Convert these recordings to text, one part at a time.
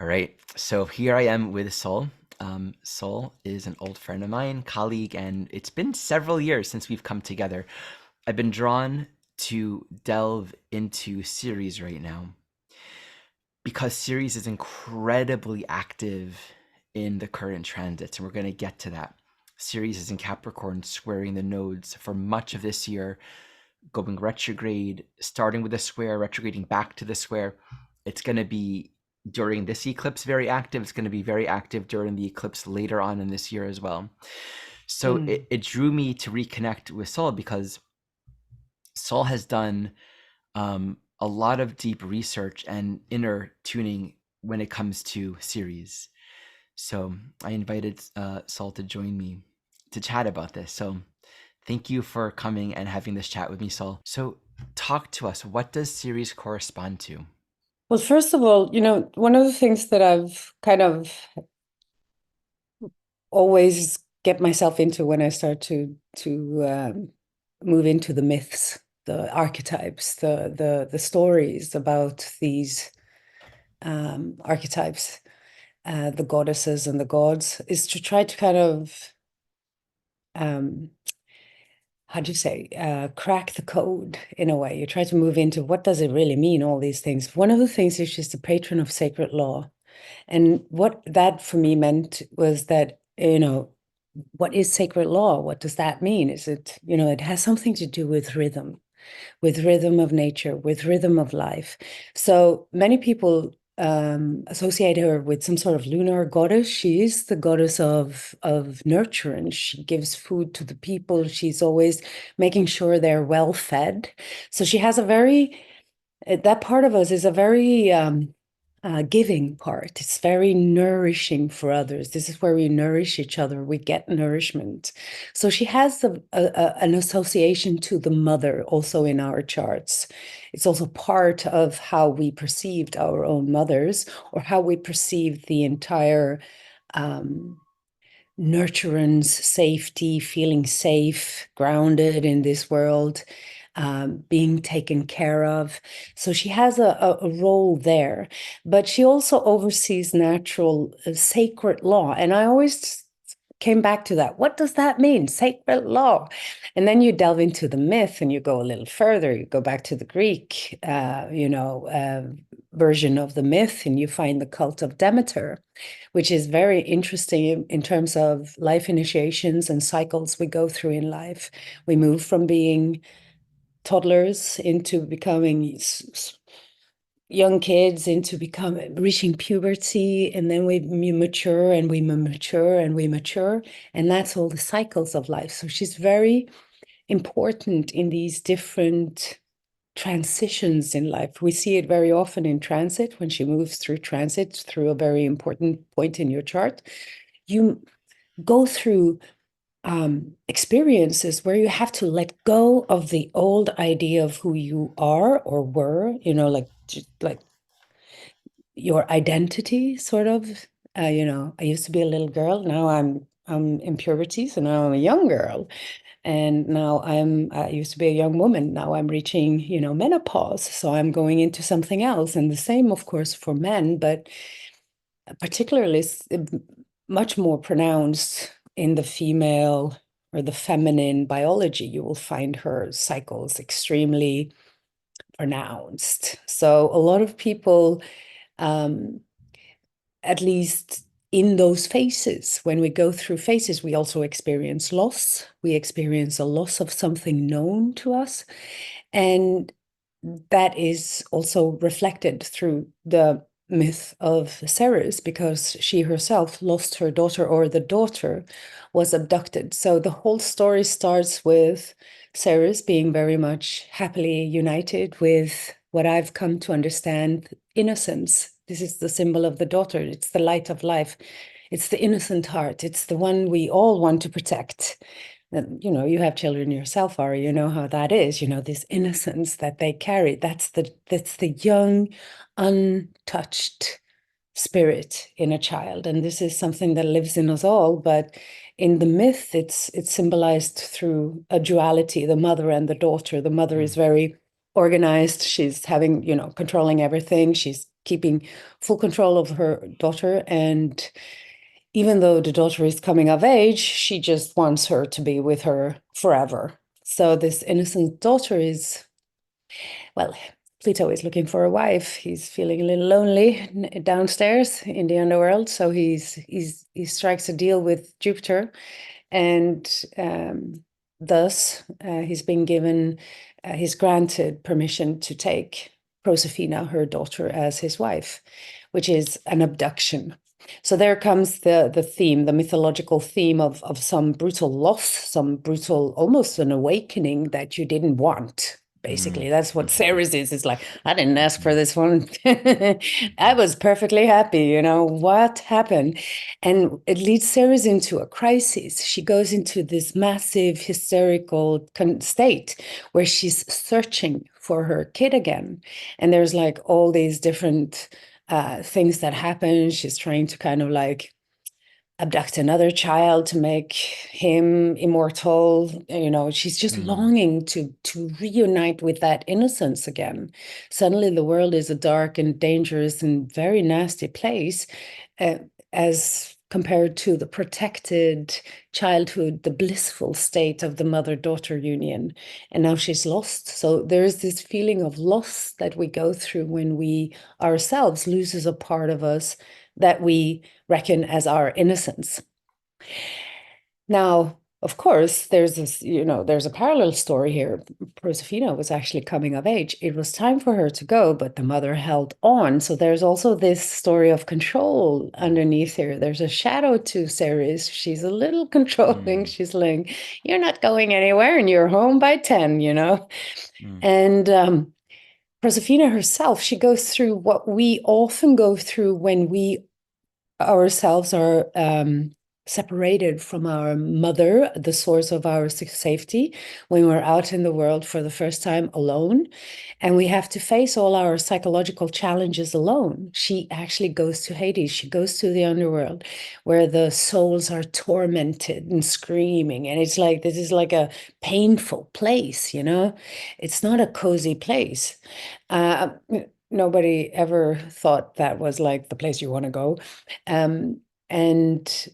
All right, so here I am with Sol. Sol is an old friend of mine, colleague, and it's been several years since we've come together. I've been drawn to delve into Ceres right now because Ceres is incredibly active in the current transits, and we're going to get to that. Ceres is in Capricorn, squaring the nodes for much of this year, going retrograde, starting with a square, retrograding back to the square. It's going to be during this eclipse very active. It's going to be very active during the eclipse later on in this year as well. So Mm. it drew me to reconnect with Sol because Sol has done a lot of deep research and inner tuning when it comes to Ceres. So I invited Sol to join me to chat about this. So thank you for coming and having this chat with me, Sol. So talk to us. What does Ceres correspond to? Well, first of all, one of the things that I've kind of always get myself into when I start to move into the myths, the archetypes, the stories about these archetypes, the goddesses and the gods, is to try to kind of um, how do you say, crack the code in a way. You try to move into what does it really mean, all these things. One of the things is she's the patron of sacred law. And what that for me meant was that, what is sacred law? What does that mean? Is it, it has something to do with rhythm of nature, with rhythm of life. So many people associate her with some sort of lunar goddess. She is the goddess of nurturance. She gives food to the people. She's always making sure they're well fed. So she has a very that part of us is a very giving part. It's very nourishing for others. This is where we nourish each other. We get nourishment. So she has an association to the mother also in our charts. It's also part of how we perceived our own mothers or how we perceived the entire um, nurturance, safety, feeling safe, grounded in this world, being taken care of. So she has a role there, but she also oversees natural sacred law. And I always came back to that. What does that mean? Sacred law. And then you delve into the myth and you go a little further. You go back to the Greek, version of the myth, and you find the cult of Demeter, which is very interesting in terms of life initiations and cycles we go through in life. We move from being toddlers into becoming young kids, into becoming reaching puberty, and then we mature and we mature and we mature, and that's all the cycles of life. So she's very important in these different transitions in life. We see it very often in transit when she moves through transit through a very important point in your chart. You go through experiences where you have to let go of the old idea of who you are or were, like your identity, sort of. I used to be a little girl. Now I'm in puberty, so now I'm a young girl. And now I used to be a young woman. Now I'm reaching, menopause. So I'm going into something else. And the same, of course, for men, but particularly much more pronounced in the female or the feminine biology. You will find her cycles extremely pronounced. So a lot of people, um, at least in those phases, when we go through phases, we also experience loss. We experience a loss of something known to us. And that is also reflected through the myth of Ceres, because she herself lost her daughter, or the daughter was abducted. So the whole story starts with Ceres being very much happily united with what I've come to understand, innocence. This is the symbol of the daughter. It's the light of life. It's the innocent heart. It's the one we all want to protect. And, you have children yourself, Ari, you know how that is, this innocence that they carry. That's the young, untouched spirit in a child. And this is something that lives in us all. But in the myth, it's symbolized through a duality, the mother and the daughter. The mother is very organized. She's having, controlling everything. She's keeping full control of her daughter. And even though the daughter is coming of age, she just wants her to be with her forever. So this innocent daughter is, well, Pluto is looking for a wife. He's feeling a little lonely downstairs in the underworld. So he strikes a deal with Jupiter, and thus he's granted permission to take Proserpina, her daughter, as his wife, which is an abduction. So there comes the theme, the mythological theme of some brutal loss, some brutal, almost an awakening that you didn't want. Mm. Basically, that's what Mhm. Ceres is. It's like, I didn't ask for Mhm. this one. I was perfectly happy, what happened? And it leads Ceres into a crisis. She goes into this massive hysterical state where she's searching for her kid again. And there's like all these different things that happen. She's trying to kind of like abduct another child to make him immortal. She's just Mm. longing to reunite with that innocence again. Suddenly the world is a dark and dangerous and very nasty place, uh, as compared to the protected childhood, the blissful state of the mother-daughter union. And now she's lost. So there is this feeling of loss that we go through when we ourselves loses a part of us that we reckon as our innocence. Now, of course, there's a parallel story here. Proserpina was actually coming of age. It was time for her to go, but the mother held on. So there's also this story of control underneath here. There's a shadow to Ceres. She's a little controlling. Mm. She's like, you're not going anywhere and you're home by 10. Mm. And Proserpina herself, she goes through what we often go through when we ourselves are separated from our mother, the source of our safety, when we're out in the world for the first time alone. And we have to face all our psychological challenges alone. She actually goes to Hades. She goes to the underworld where the souls are tormented and screaming. And it's like, this is like a painful place, It's not a cozy place. Uh, Nobody ever thought that was like the place you want to go. And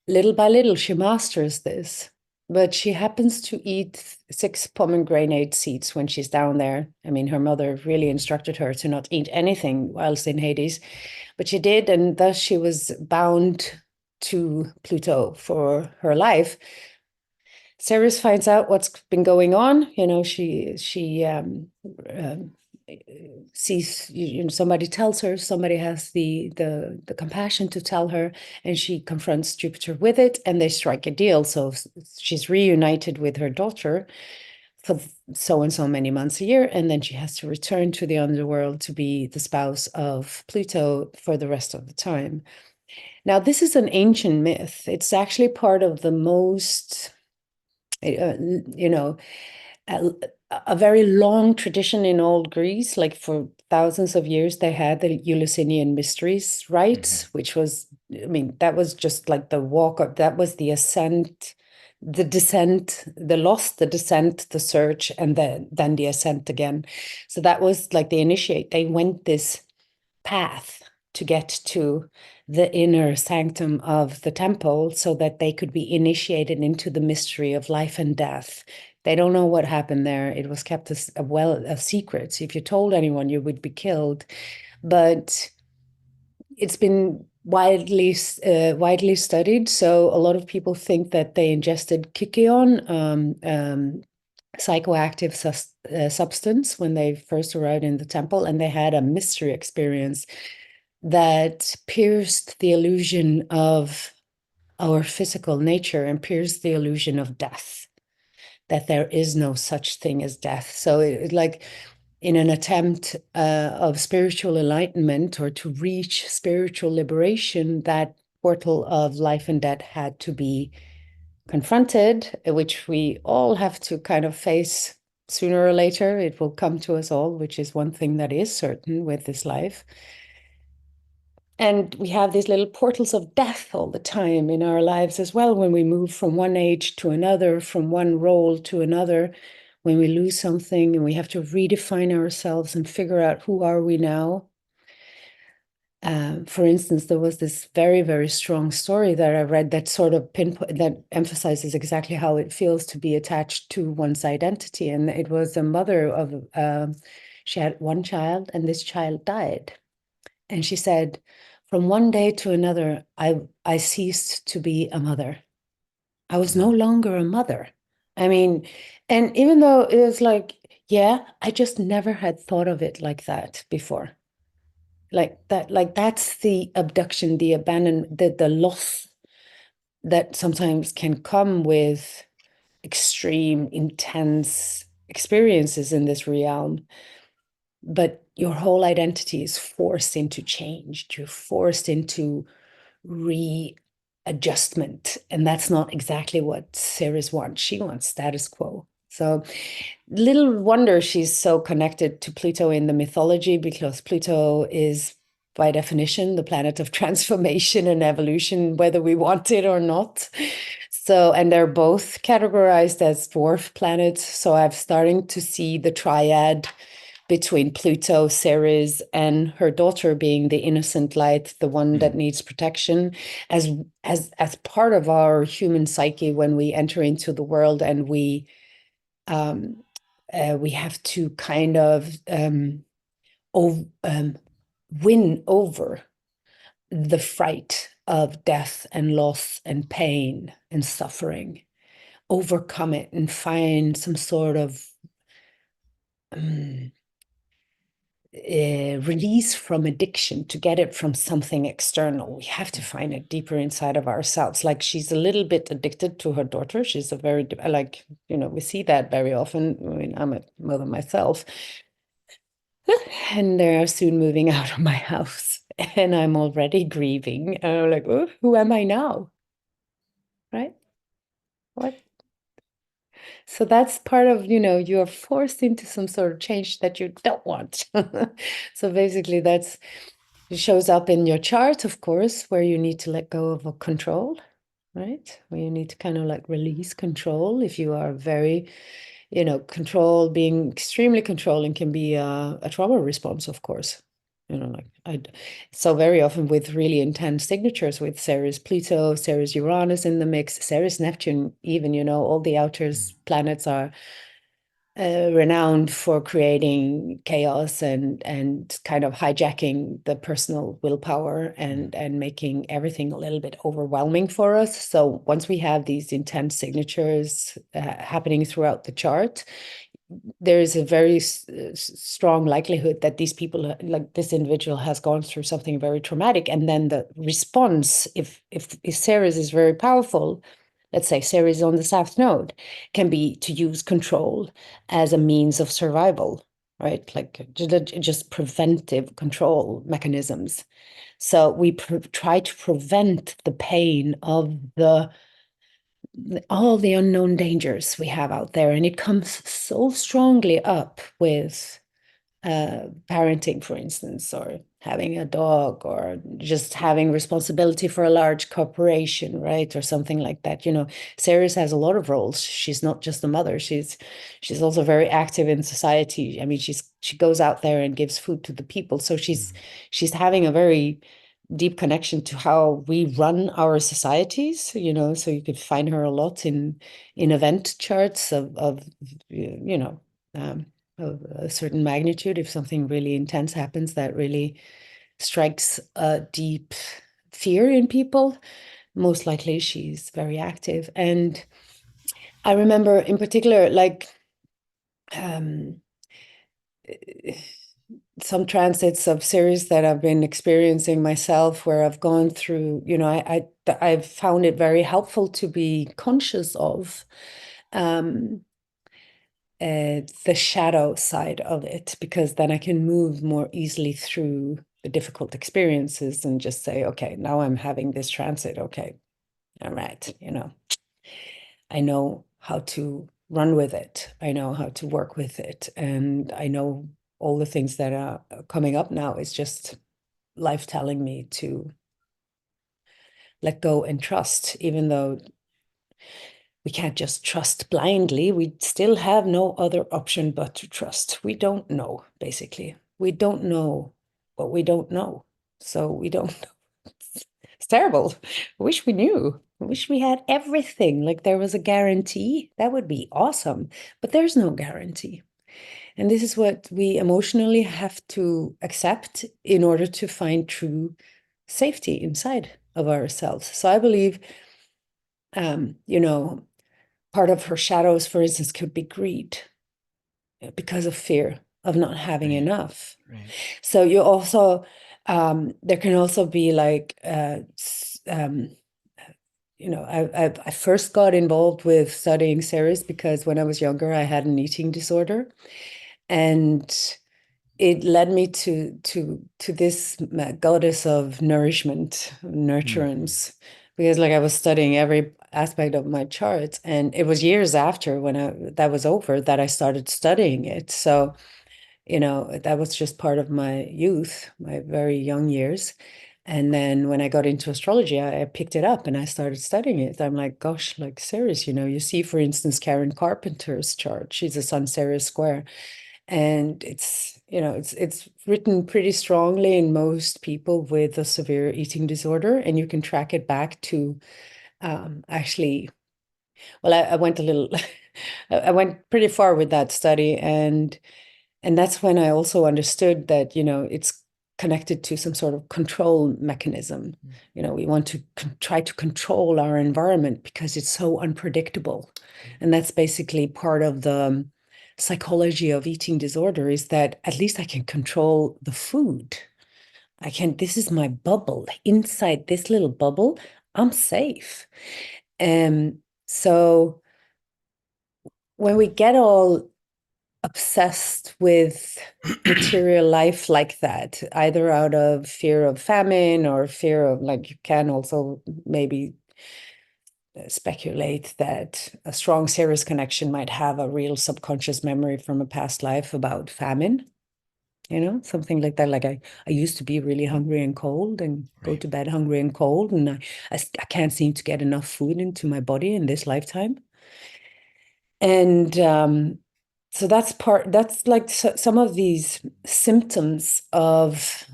little by little, she masters this. But she happens to eat 6 pomegranate seeds when she's down there. I mean, her mother really instructed her to not eat anything whilst in Hades, but she did, and thus she was bound to Pluto for her life. Ceres finds out what's been going on. She sees, somebody tells her, somebody has the compassion to tell her, and she confronts Jupiter with it, and they strike a deal. So she's reunited with her daughter for so and so many months a year, and then she has to return to the underworld to be the spouse of Pluto for the rest of the time. Now, this is an ancient myth. It's actually part of the most you know, a, a very long tradition in old Greece. Like for thousands of years, they had the Eleusinian mysteries Mhm. rites, which was, I mean, that was just like the walk up, that was the ascent, the descent, the loss, the descent, the search, and then the ascent again. So that was like the initiate. They went this path to get to the inner sanctum of the temple so that they could be initiated into the mystery of life and death. They don't know what happened there. It was kept a secret. If you told anyone, you would be killed. But it's been widely studied. So a lot of people think that they ingested kykeon, psychoactive substance, when they first arrived in the temple, and they had a mystery experience that pierced the illusion of our physical nature and pierced the illusion of death, that there is no such thing as death. So like in an attempt of spiritual enlightenment or to reach spiritual liberation, that portal of life and death had to be confronted, which we all have to kind of face sooner or later. It will come to us all, which is one thing that is certain with this life. And we have these little portals of death all the time in our lives as well, when we move from one age to another, from one role to another, when we lose something and we have to redefine ourselves and figure out who are we now. For instance, there was this very, very strong story that I read that sort of pinpoint that emphasizes exactly how it feels to be attached to one's identity. And it was a mother of, she had one child, and this child died. And she said, from one day to another, I ceased to be a mother. I was no Mm, longer a mother. I mean, and even though it was like, yeah, I just never had thought of it like that before. Like that, like that's the abduction, the abandonment, the loss that sometimes can come with extreme, intense experiences in this realm. But your whole identity is forced into change. You're forced into readjustment. And that's not exactly what Ceres wants. She wants status quo. So little wonder she's so connected to Pluto in the mythology, because Pluto is, by definition, the planet of transformation and evolution, whether we want it or not. So, and they're both categorized as dwarf planets. So I'm starting to see the triad between Pluto, Ceres, and her daughter being the innocent light, the one that mm, needs protection, as as part of our human psyche when we enter into the world, and um, we have to kind of win over the fright of death and loss and pain and suffering, overcome it and find some sort of um, release from addiction, to get it from something external. We have to mm, find it deeper inside of ourselves. Like she's a little bit addicted to her daughter. She's a very, like, we see that very often. I mean, I'm a mother myself, and they're soon moving out of my house, and I'm already grieving. And I'm like, oh, who am I now? Right? What? So that's part of, you're forced into some sort of change that you don't want. So basically, it shows up in your chart, of course, where you need to let go of a control, right? Where you need to kind of like release control. If you are very, control, being extremely controlling can be a trauma response, of course. Like so very often with really intense signatures with Ceres Pluto, Ceres Uranus in the mix, Ceres Neptune, even, all the outer mm, planets are renowned for creating chaos and kind of hijacking the personal willpower mm, and making everything a little bit overwhelming for us. So once we have these intense signatures happening throughout the chart, there is a very strong likelihood that these people, like this individual, has gone through something very traumatic, and then the response, if Ceres is very powerful, let's say Ceres on the South Node, can be to use control as a means of survival, right? Like just preventive control mechanisms. So we try to prevent the pain of all the unknown dangers we have out there. And it comes so strongly up with parenting, for instance, or having a dog, or just having responsibility for a large corporation, right? Or something like that. Ceres has a lot of roles. She's not just a mother. She's also very active in society. I mean, she goes out there and gives food to the people. So mm, she's having a very deep connection to how we run our societies, so you could find her a lot in event charts of um, of a certain magnitude. If something really intense happens that really strikes a deep fear in people, most likely she's very active. And I remember in particular, like um some transits of Ceres that I've been experiencing myself, where I've gone through, I've found it very helpful to be conscious of um, the shadow side of it, because then I can move more easily through the difficult experiences and just say, okay, now I'm having this transit. Okay, all right, I know how to run with it. I know how to work with it. And I know all the things that are coming up now is just life telling me to let go and trust, even though we can't just trust blindly. We still have no other option but to trust. We don't know, basically. We don't know what we don't know. So we don't know. It's terrible. I wish we knew. I wish we had everything. Like there was a guarantee. That would be awesome. But there's no guarantee. And this is what we emotionally have to accept in order to find true safety inside of ourselves. So I believe, you know, part of her shadows, for instance, could be greed because of fear of not having Right. enough. Right. So you also, there can also be like, I first got involved with studying Ceres because when I was younger, I had an eating disorder, and it led me to this goddess of nourishment, Mhm. nurturance, because like I was studying every aspect of my charts, and it was years after when that was over that I started studying it. So that was just part of my youth, my very young years. And then when I got into astrology, I picked it up and I started studying it. I'm like, gosh, like Ceres, you see, for instance, Karen Carpenter's chart. She's a Sun Ceres square. And it's written pretty strongly in most people with a severe eating disorder. And you can track it back to actually, well, I went a little, I went pretty far with that study. And that's when I also understood that, it's connected to some sort of control mechanism. We want to try to control our environment because it's so unpredictable. Right. And that's basically part of the psychology of eating disorder, is that at least I can control the food. This is my bubble. Inside this little bubble, I'm safe. So when we get all obsessed with material life like that, either out of fear of famine or fear of, like, you can also maybe speculate that a strong Ceres connection might have a real subconscious memory from a past life about famine, something like that. Like I used to be really hungry and cold and go Right. to bed hungry and cold, and I can't seem to get enough food into my body in this lifetime. And so that's like some of these symptoms of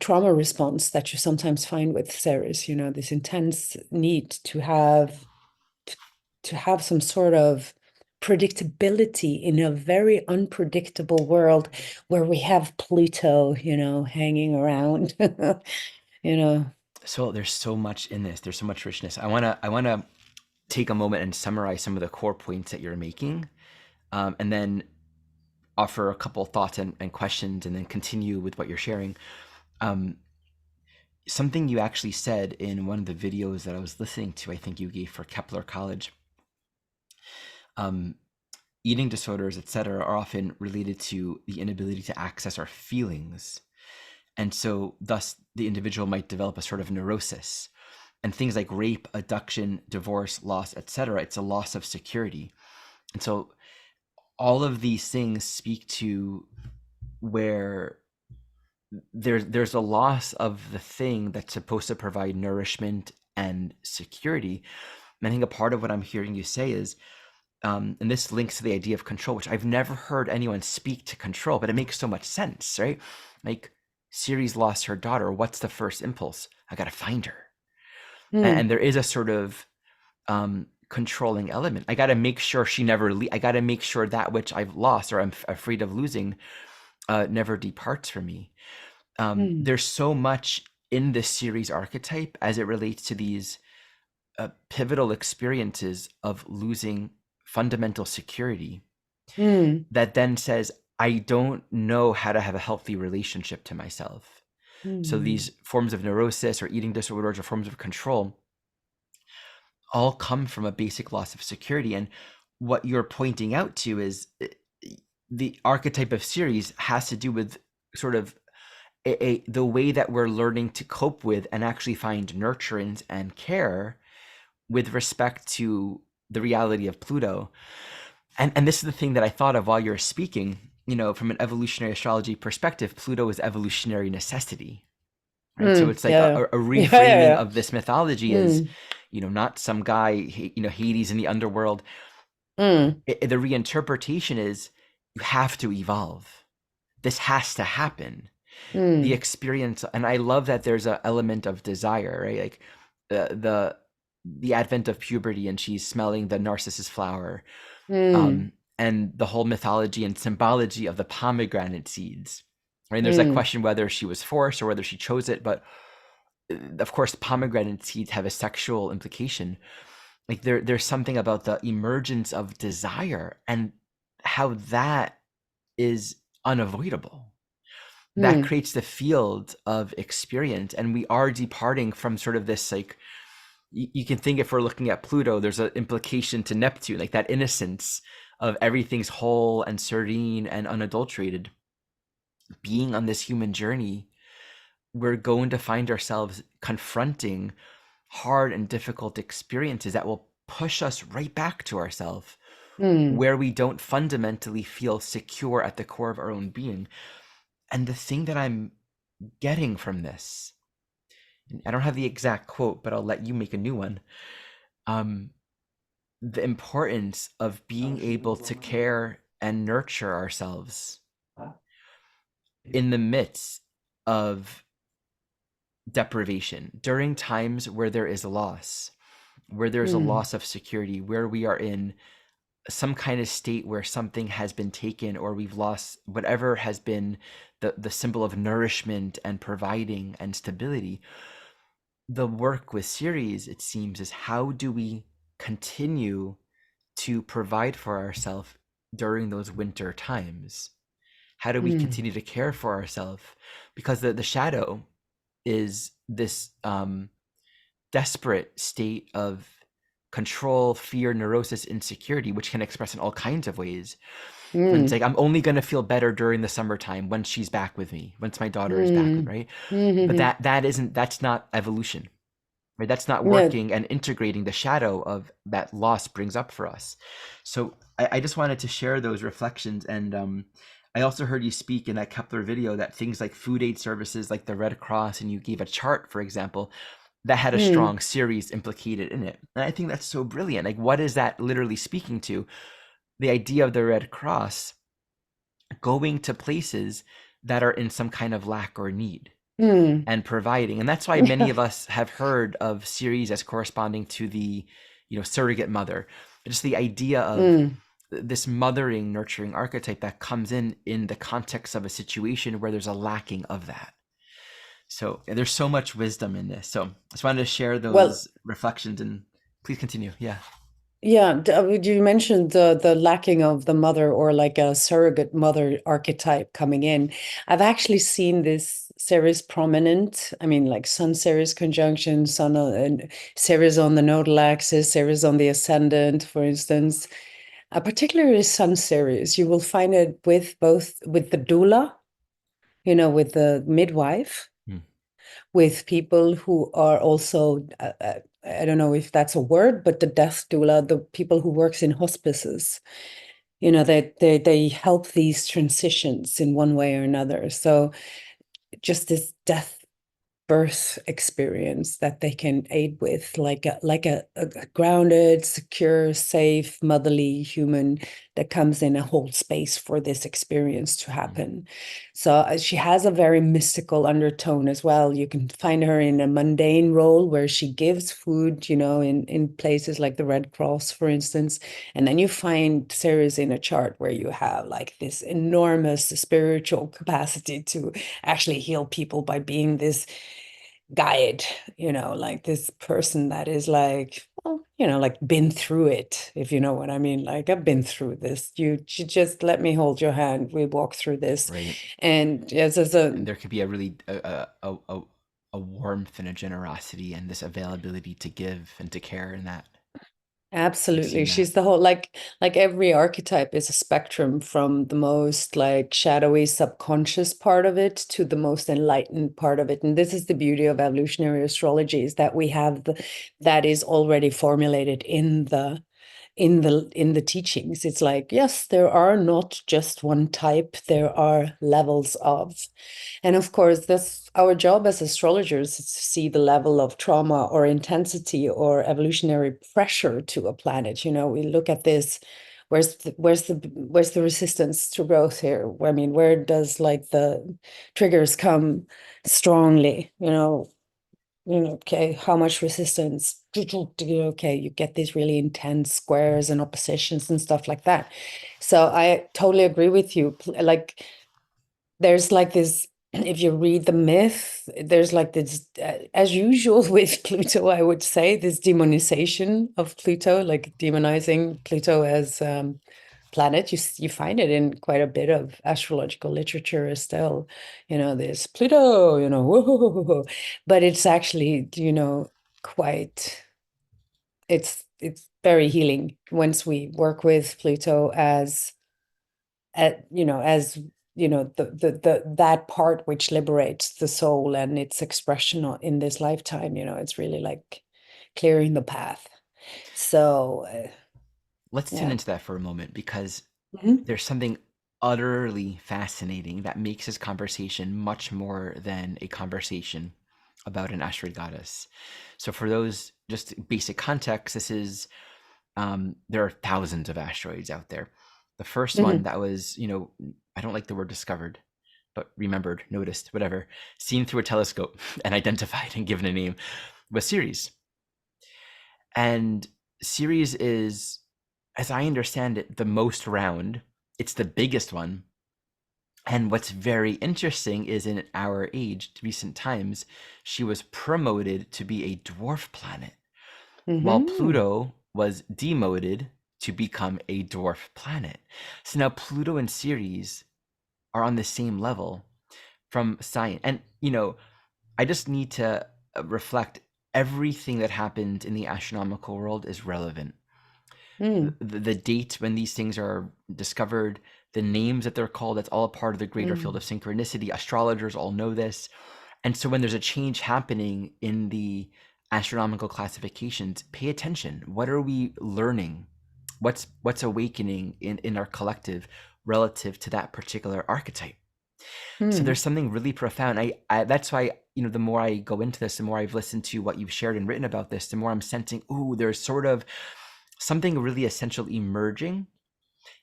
trauma response that you sometimes find with Ceres, this intense need to have some sort of predictability in a very unpredictable world where we have Pluto, hanging around, you know. So there's so much in this. There's so much richness. I wanna take a moment and summarize some of the core points that you're making, and then offer a couple thoughts and questions, and then continue with what you're sharing. Um, Something you actually said in one of the videos that I was listening to, I think you gave for Kepler College. Um, Eating disorders, etc., are often related to the inability to access our feelings. And so, thus, the individual might develop a sort of neurosis. And things like rape, abduction, divorce, loss, etc., it's a loss of security. And so, all of these things speak to where there's a loss of the thing that's supposed to provide nourishment and security. And I think a part of what I'm hearing you say is, and this links to the idea of control, which I've never heard anyone speak to control, but it makes so much sense, right? Like, Ceres lost her daughter. What's the first impulse? I got to find her. And Mm, there is a sort of controlling element. I got to make sure she never I got to make sure that which I've lost or I'm afraid of losing never departs from me. mm, There's so much in this Ceres archetype as it relates to these pivotal experiences of losing fundamental security mm, that then says, I don't know how to have a healthy relationship to myself. So mm, these forms of neurosis or eating disorders or forms of control all come from a basic loss of security. And what you're pointing out to is the archetype of Ceres has to do with sort of the way that we're learning to cope with and actually find nurturance and care with respect to the reality of Pluto. And this is the thing that I thought of while you're speaking. From an evolutionary astrology perspective, Pluto is evolutionary necessity, right? So mm, it's like yeah, a yeah, yeah, reframing yeah, of this mythology as, mm, not some guy, Hades in the underworld. mm, The reinterpretation is, you have to evolve. This has to happen. The Mm, experience, and I love that there's an element of desire, right? Like the advent of puberty, and she's smelling the narcissus flower, mm, and the whole mythology and symbology of the pomegranate seeds. Right? And there's that mm, question whether she was forced or whether she chose it, but of course, pomegranate seeds have a sexual implication. Like there's something about the emergence of desire and how that is unavoidable. That mm, creates the field of experience, and we are departing from sort of this, like, you can think, if we're looking at Pluto, there's an implication to Neptune, like that innocence of everything's whole and serene and unadulterated. Being on this human journey, we're going to find ourselves confronting hard and difficult experiences that will push us right back to ourselves, mm, where we don't fundamentally feel secure at the core of our own being. And the thing that I'm getting from this, I don't have the exact quote, but I'll let you make a new one. Um, the importance of being able to care and nurture ourselves in the midst of deprivation, during times where there is a loss, where there's a mm, loss of security, where we are in some kind of state where something has been taken, or we've lost whatever has been the symbol of nourishment and providing and stability. The work with Ceres, it seems, is how do we continue to provide for ourselves during those winter times? How do we mm, continue to care for ourselves? Because the shadow is this desperate state of control, fear, neurosis, insecurity, which can express in all kinds of ways. And it's mm, like, I'm only going to feel better during the summertime when she's back with me, once my daughter is back with, mm, right? But mm, that's not evolution, right? That's not yeah, working and integrating the shadow of that loss brings up for us. So I just wanted to share those reflections. And I also heard you speak in that Kepler video that things like food aid services, like the Red Cross, and you gave a chart, for example, that had a mm, strong series implicated in it. And I think that's so brilliant. Like, what is that literally speaking to? The idea of the Red Cross going to places that are in some kind of lack or need mm, and providing. And that's why many yeah, of us have heard of Ceres as corresponding to the, surrogate mother. Just the idea of mm. this mothering, nurturing archetype that comes in the context of a situation where there's a lacking of that. So there's so much wisdom in this. So I just wanted to share Well, those reflections, and please continue. Yeah. yeah, you mentioned the lacking of the mother or like a surrogate mother archetype coming in. I've actually seen this Ceres prominent. I mean, like Sun Ceres conjunction, Sun and Ceres on the nodal axis, Ceres on the ascendant, for instance. Particularly Sun Ceres, you will find it with both with the doula, with the midwife, Mm. with people who are also I don't know if that's a word, but the death doula, the people who works in hospices, they help these transitions in one way or another. So just this death birth experience that they can aid with, like a grounded, secure, safe, motherly human that comes in a whole space for this experience to Mm. happen. So she has a very mystical undertone as well. You can find her in a mundane role where she gives food, in places like the Red Cross, for instance. And then you find Ceres in a chart where you have like this enormous spiritual capacity to actually heal people by being this guide, like this person that is like, well, like been through it, if you know what I mean. Like, I've been through this. You just let me hold your hand. We walk through this. Right. And yes, as a And there could be a really a warmth and a generosity and this availability to give and to care in that. I've absolutely, seen that. she's the whole like every archetype is a spectrum from the most like shadowy subconscious part of it to the most enlightened part of it. And this is the beauty of evolutionary astrology, is that we have that is already formulated in the teachings. It's like, yes, there are not just one type, there are levels of. And of course, that's our job as astrologers, is to see the level of trauma or intensity or evolutionary pressure to a planet. We look at this where's the resistance to growth here? I mean, where does like the triggers come strongly? Okay, how much resistance? Okay, you get these really intense squares and oppositions and stuff like that. So I totally agree with you. Like, there's like this, if you read the myth, there's like this, as usual with Pluto, I would say, this demonization of Pluto, like demonizing Pluto as planet. You find it in quite a bit of astrological literature still, this Pluto, whoa, but it's actually, quite, it's very healing once we work with Pluto as that part which liberates the soul and its expression in this lifetime. It's really like clearing the path. So Let's tune yeah. into that for a moment because Mhm. there's something utterly fascinating that makes this conversation much more than a conversation about an asteroid goddess. So, for those just basic context, this is there are thousands of asteroids out there. The first one Mhm. that was, I don't like the word discovered, but remembered, noticed, whatever, seen through a telescope and identified and given a name was Ceres. And Ceres is, as I understand it, the most round. It's the biggest one. And what's very interesting is in our age, recent times, she was promoted to be a dwarf planet, while Mhm. Pluto was demoted to become a dwarf planet. So now Pluto and Ceres are on the same level from science. And, I just need to reflect everything that happened in the astronomical world is relevant. Mm. The date when these things are discovered, the names that they're called, that's all a part of the greater field Mm. of synchronicity. Astrologers all know this. And so when there's a change happening in the astronomical classifications, pay attention. What are we learning? What's awakening in our collective relative to that particular archetype? So there's Mm. something really profound. I that's why, the more I go into this, the more I've listened to what you've shared and written about this, the more I'm sensing, ooh, there's sort of something really essential emerging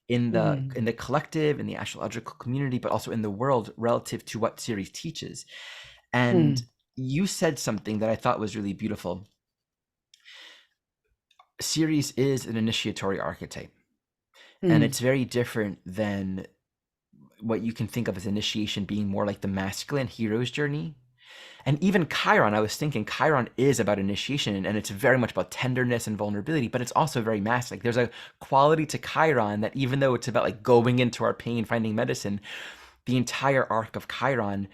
Mm. in the collective, in the astrological community, but also in the world relative to what Ceres teaches. And Mm. you said something that I thought was really beautiful. Ceres is an initiatory archetype, and Mm. it's very different than what you can think of as initiation being more like the masculine hero's journey. And even Chiron, I was thinking Chiron is about initiation and it's very much about tenderness and vulnerability, but it's also very masculine. Like there's a quality to Chiron that even though it's about like going into our pain, finding medicine, the entire arc of Chiron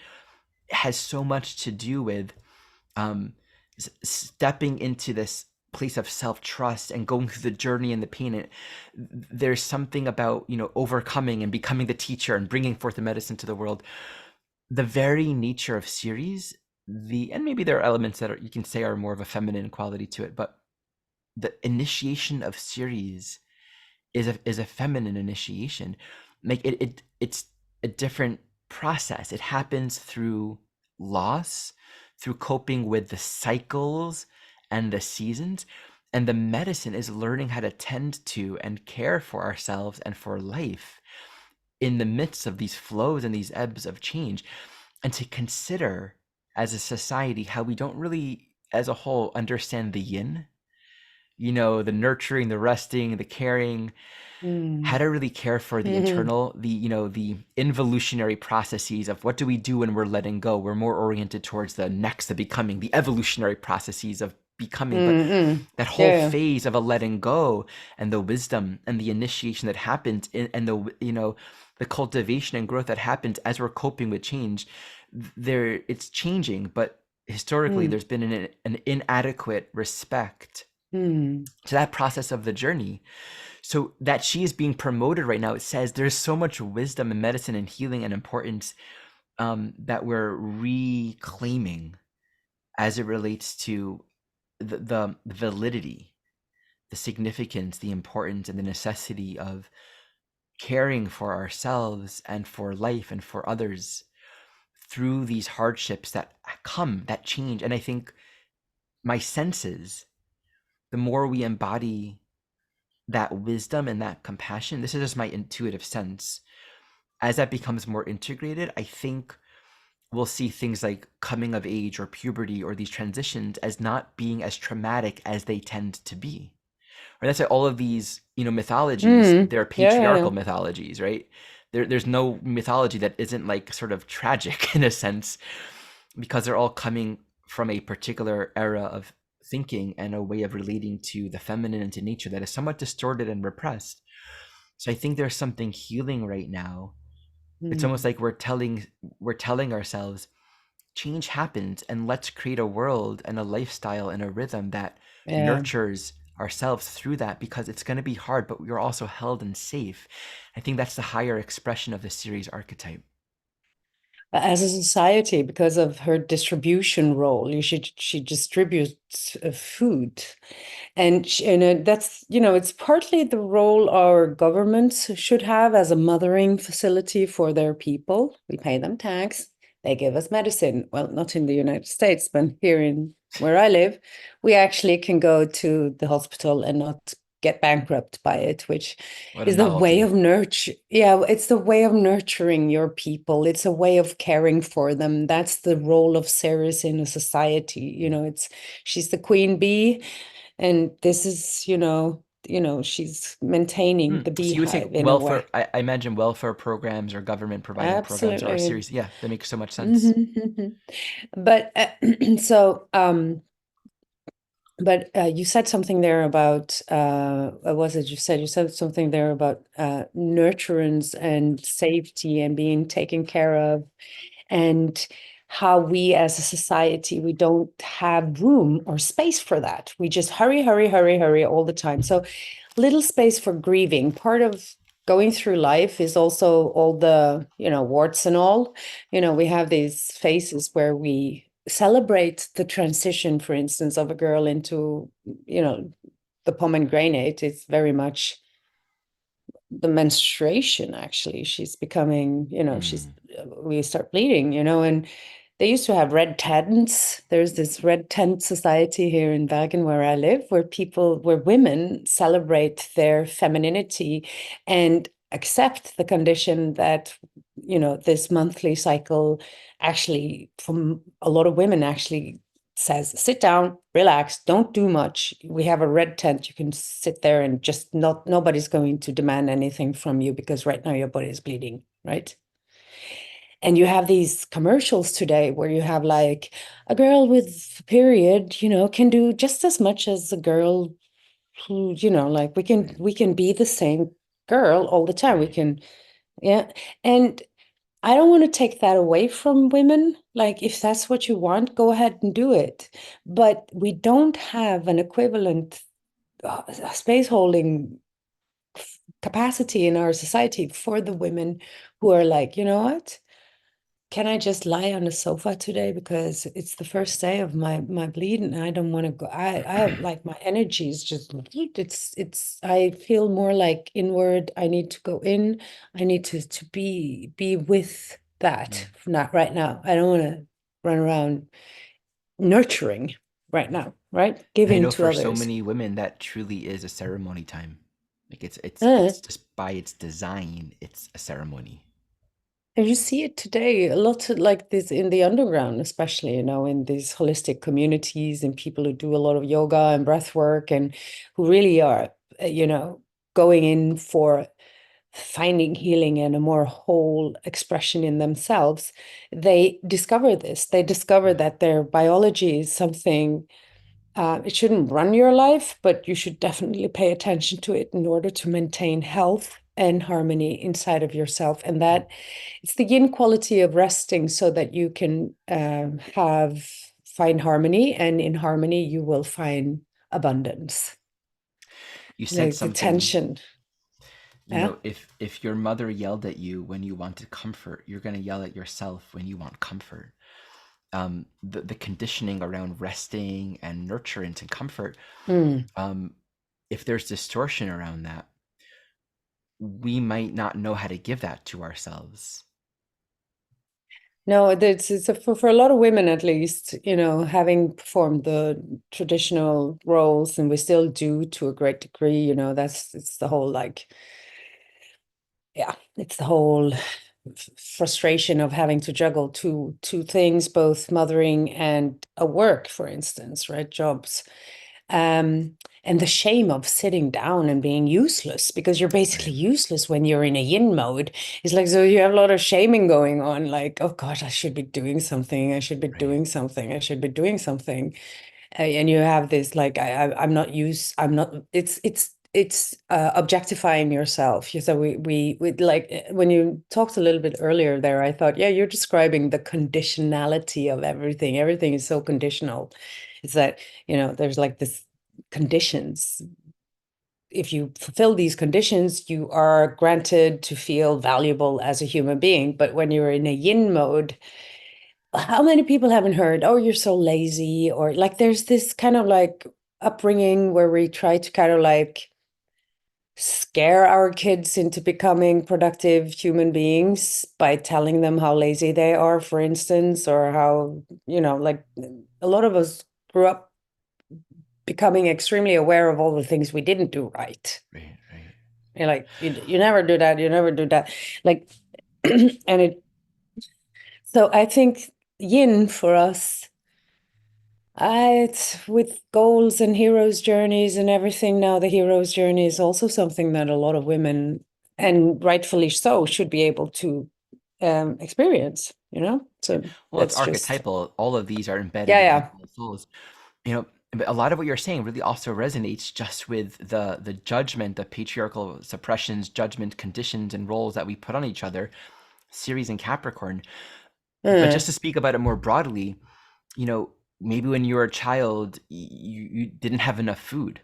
has so much to do with um, stepping into this place of self-trust and going through the journey and the pain. There's something about, overcoming and becoming the teacher and bringing forth the medicine to the world. The very nature of Ceres, and maybe there are elements that you can say are more of a feminine quality to it, but the initiation of Ceres is a feminine initiation. Like it's a different process. It happens through loss, through coping with the cycles and the seasons. And the medicine is learning how to tend to and care for ourselves and for life in the midst of these flows and these ebbs of change. And to consider as a society how we don't really, as a whole, understand the yin, the nurturing, the resting, the caring, how Mm. to really care for the Mhm. internal, the involutionary processes of what do we do when we're letting go. We're more oriented towards the next, the becoming, the evolutionary processes of becoming. But Mm. Mm. that whole Yeah, yeah. phase of a letting go and the wisdom and the initiation that happens and the cultivation and growth that happens as we're coping with change, there it's changing, but historically Mm. there's been an inadequate respect Mm. to that process of the journey. So that she is being promoted right now, it says there's so much wisdom in medicine and healing and importance that we're reclaiming as it relates to the validity, the significance, the importance, and the necessity of caring for ourselves and for life and for others through these hardships that come, that change. And I think my senses, the more we embody that wisdom and that compassion, this is just my intuitive sense, as that becomes more integrated, I think we'll see things like coming of age or puberty or these transitions as not being as traumatic as they tend to be. Or that's why all of these, mythologies, Mm. they're Yeah, yeah, patriarchal yeah. mythologies, right? There's no mythology that isn't like sort of tragic in a sense, because they're all coming from a particular era of thinking and a way of relating to the feminine and to nature that is somewhat distorted and repressed. So I think there's something healing right now. It's almost Mm. like we're telling ourselves change happens, and let's create a world and a lifestyle and a rhythm that Yeah. nurtures ourselves through that, because it's going to be hard, but we're also held and safe. I think that's the higher expression of the series archetype. As a society, because of her distribution role, she distributes food. And that's, it's partly the role our governments should have as a mothering facility for their people. We pay them tax, they give us medicine. Well, not in the United States, but here in where I live, we actually can go to the hospital and not get bankrupt by it, which What a is the way novelty. of nurture. Yeah, it's the way of nurturing your people. It's a way of caring for them. That's the role of Ceres in a society. It's she's the queen bee, and this is, she's maintaining the So you would say beehive in a welfare, way. I imagine welfare programs or government providing programs are a Absolutely. series. Yeah, that makes so much sense. Mhm. But so, you said something there about what was it you said? You said something there about nurturance and safety and being taken care of, and how we as a society, we don't have room or space for that. We just hurry, hurry, hurry, hurry all the time. So little space for grieving. Part of going through life is also all the, warts and all. We have these phases where we celebrate the transition, for instance, of a girl into, the pomegranate. It's very much the menstruation, actually. She's becoming, Hmm. we start bleeding, and they used to have red tents. There's this red tent society here in Bergen where I live, where women celebrate their femininity and accept the condition that, this monthly cycle actually, from a lot of women, actually says, sit down, relax, don't do much. We have a red tent. You can sit there and just nobody's going to demand anything from you because right now your body is bleeding, right? And you have these commercials today where you have like a girl with a period, can do just as much as a girl who, like we can be the same girl all the time. We Right. can, yeah. And I don't want to take that away from women. Like, if that's what you want, go ahead and do it. But we don't have an equivalent space holding capacity in our society for the women who are like, you know what? Can I just lie on the sofa today because it's the first day of my bleed and I don't want to go. I have like my energy is just it's I feel more like inward. I need to go in. I need to be with that. Mm. Not right now. I don't want to run around nurturing right now, right? And I Giving know to for so others. many women that truly is a ceremony time. Like it's Uh, it's just by its design, it's a ceremony. And you see it today a lot like this in the underground, especially, in these holistic communities and people who do a lot of yoga and breath work and who really are, going in for finding healing and a more whole expression in themselves. They discover this. They discover that their biology is something, it shouldn't run your life, but you should definitely pay attention to it in order to maintain health and harmony inside of yourself. And that it's the yin quality of resting so that you can find harmony, and in harmony you will find abundance. You said Like the something, tension. Yeah. if your mother yelled at you when you wanted comfort, you're going to yell at yourself when you want comfort. The conditioning around resting and nurturance and comfort, Mm. um, if there's distortion around that, we might not know how to give that to ourselves. No, for a lot of women at least, having performed the traditional roles, and we still do to a great degree, it's the whole like, yeah, it's the whole frustration of having to juggle two things, both mothering and a work, for instance, right? Jobs. And the shame of sitting down and being useless, because you're basically Right, useless when you're in a yin mode. It's like, so you have a lot of shaming going on, like, oh God, I should be doing something. I should be right, doing something. I should be doing something. And you have this like, I'm not used. I'm not. It's objectifying yourself. So we like when you talked a little bit earlier there, I thought, yeah, you're describing the conditionality of everything. Everything is so conditional. It's that, there's like this conditions. If you fulfill these conditions, you are granted to feel valuable as a human being. But when you're in a yin mode, how many people haven't heard, oh, you're so lazy? Or like there's this kind of like upbringing where we try to kind of like scare our kids into becoming productive human beings by telling them how lazy they are, for instance, or how, like a lot of us grew up becoming extremely aware of all the things we didn't do right. right, right. You're like, you never do that, you never do that. Like, and so I think yin for us, it's with goals and heroes' journeys and everything. Now, the hero's journey is also something that a lot of women, and rightfully so, should be able to experience, Right. So Well, it's that's just, archetypal. All of these are yeah, embedded in yeah. people's souls. You know, but a lot of what you're saying really also resonates just with the judgment, the patriarchal suppressions, judgment, conditions, and roles that we put on each other, Ceres and Capricorn. But just Mm, to speak about it more broadly, you know, maybe when you were a child, you didn't have enough food.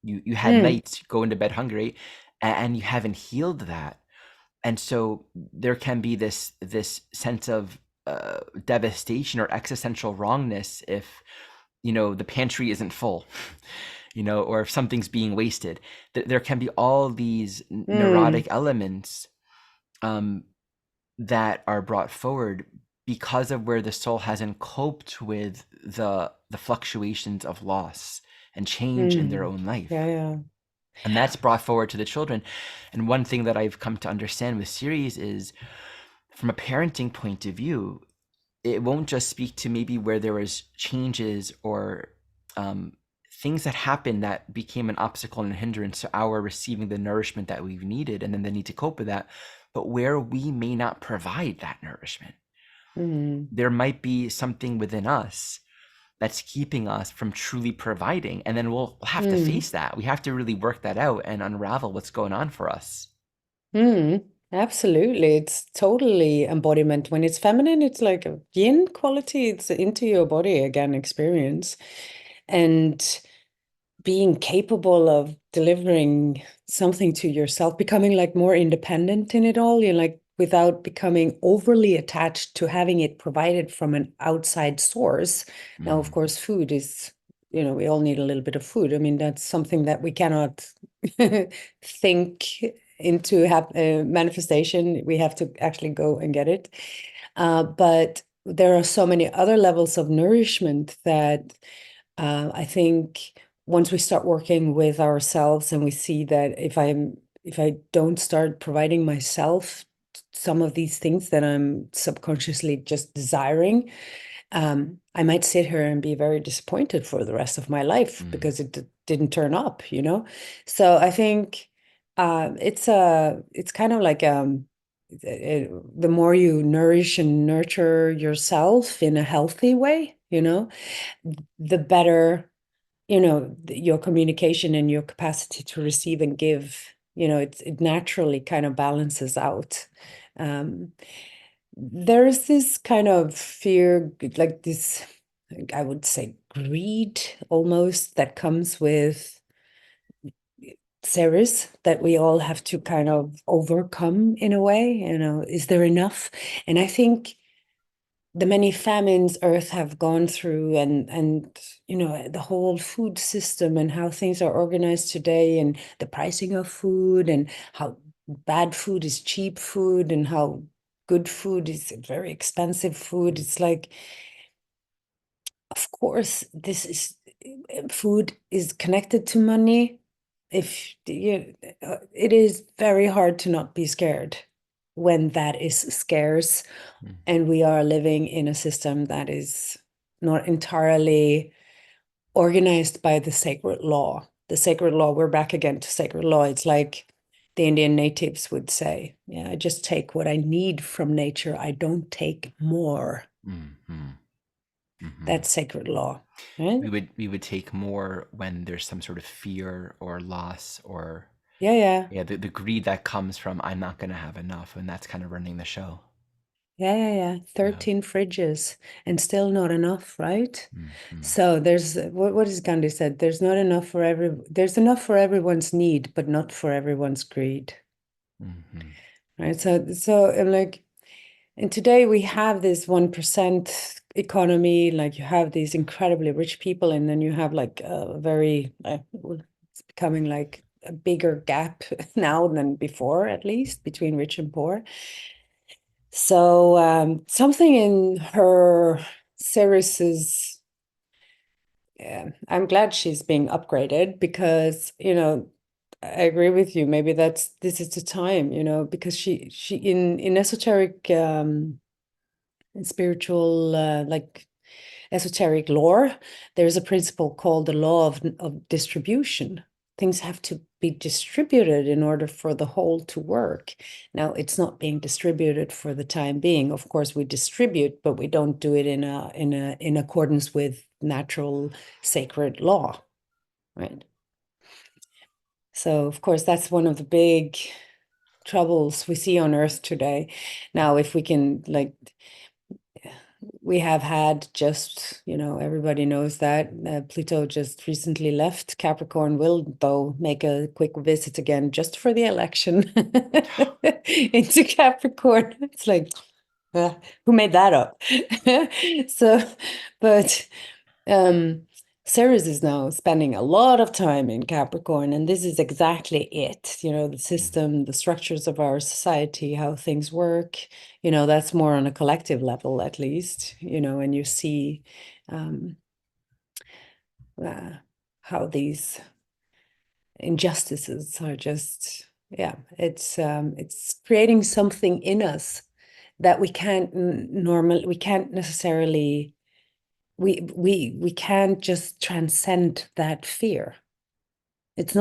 You had mm, nights, you go into bed hungry, and you haven't healed that. And so there can be this sense of devastation or existential wrongness if the pantry isn't full, or if something's being wasted. There can be all these mm, neurotic elements um, that are brought forward because of where the soul hasn't coped with the fluctuations of loss and change in their mm. own Yeah, life. yeah. And that's brought forward to the children. And one thing that I've come to understand with Ceres is, from a parenting point of view, it won't just speak to maybe where there was changes or um, things that happened that became an obstacle and a hindrance to our receiving the nourishment that we've needed and then the need to cope with that, but where we may not provide that nourishment. Mm, There might be something within us that's keeping us from truly providing. And then we'll have to mm, face that. We have to really work that out and unravel what's going on for us. mm. Absolutely. It's totally embodiment. When it's feminine, it's like a yin quality. It's into your body again experience. And being capable of delivering something to yourself, becoming like more independent in it all, like without becoming overly attached to having it provided from an outside source. Now, of Mm, course, food is, we all need a little bit of food. I mean, that's something that we cannot think into manifestation. We have to actually go and get it. But there are so many other levels of nourishment that I think once we start working with ourselves and we see that if I don't start providing myself some of these things that I'm subconsciously just desiring, I might sit here and be very disappointed for the rest of my life mm, because it didn't turn up. So I think it's kind of like the more you nourish and nurture yourself in a healthy way, the better, your communication and your capacity to receive and give, it naturally kind of balances out. Um, there is this kind of fear, like this, I would say, greed almost that comes with Ceres that we all have to kind of overcome in a way. Is there enough? And I think the many famines Earth have gone through, and the whole food system and how things are organized today, and the pricing of food, and how bad food is cheap food, and how good food? Is it very expensive food? It's like, of course, this is food is connected to money. If you, it is very hard to not be scared when that is scarce, Mm, and we are living in a system that is not entirely organized by the sacred law. The sacred law, we're back again to sacred law. It's like the Indian natives would say, yeah, I just take what I need from nature. I don't take more. mm, mm, mhm. That's sacred law, right? We would take more when there's some sort of fear or loss or Yeah, yeah. yeah, the greed that comes from I'm not gonna have enough, and that's kind of running the show. Yeah, yeah, yeah. Yeah. 13 fridges and still not enough, right? Mm, mm, So there's what is Gandhi said, there's enough for everyone's need, but not for everyone's greed. mhm, Right. So I'm like, and today we have this 1% economy, like you have these incredibly rich people, and then you have like a very it's becoming like a bigger gap now than before, at least between rich and poor. So something in her Ceres's, yeah, I'm glad she's being upgraded because, I agree with you. Maybe this is the time, because she in esoteric spiritual like esoteric lore, there's a principle called the law of distribution. Things have to be distributed in order for the whole to work. Now, it's not being distributed for the time being. Of course, we distribute, but we don't do it in accordance with natural sacred law, right? So, of course, that's one of the big troubles we see on Earth today. Now, if we can like we have had just, everybody knows that Pluto just recently left. Capricorn will, though, make a quick visit again just for the election into Capricorn. It's like, who made that up? So, but um, Ceres is now spending a lot of time in Capricorn, and this is exactly it. The mm. system, the structures of our society, how things work. That's more on a collective level, at least. And you see um, uh, how these injustices are just, yeah, it's creating something in us that we can't we can't necessarily we can't just transcend that fear. It's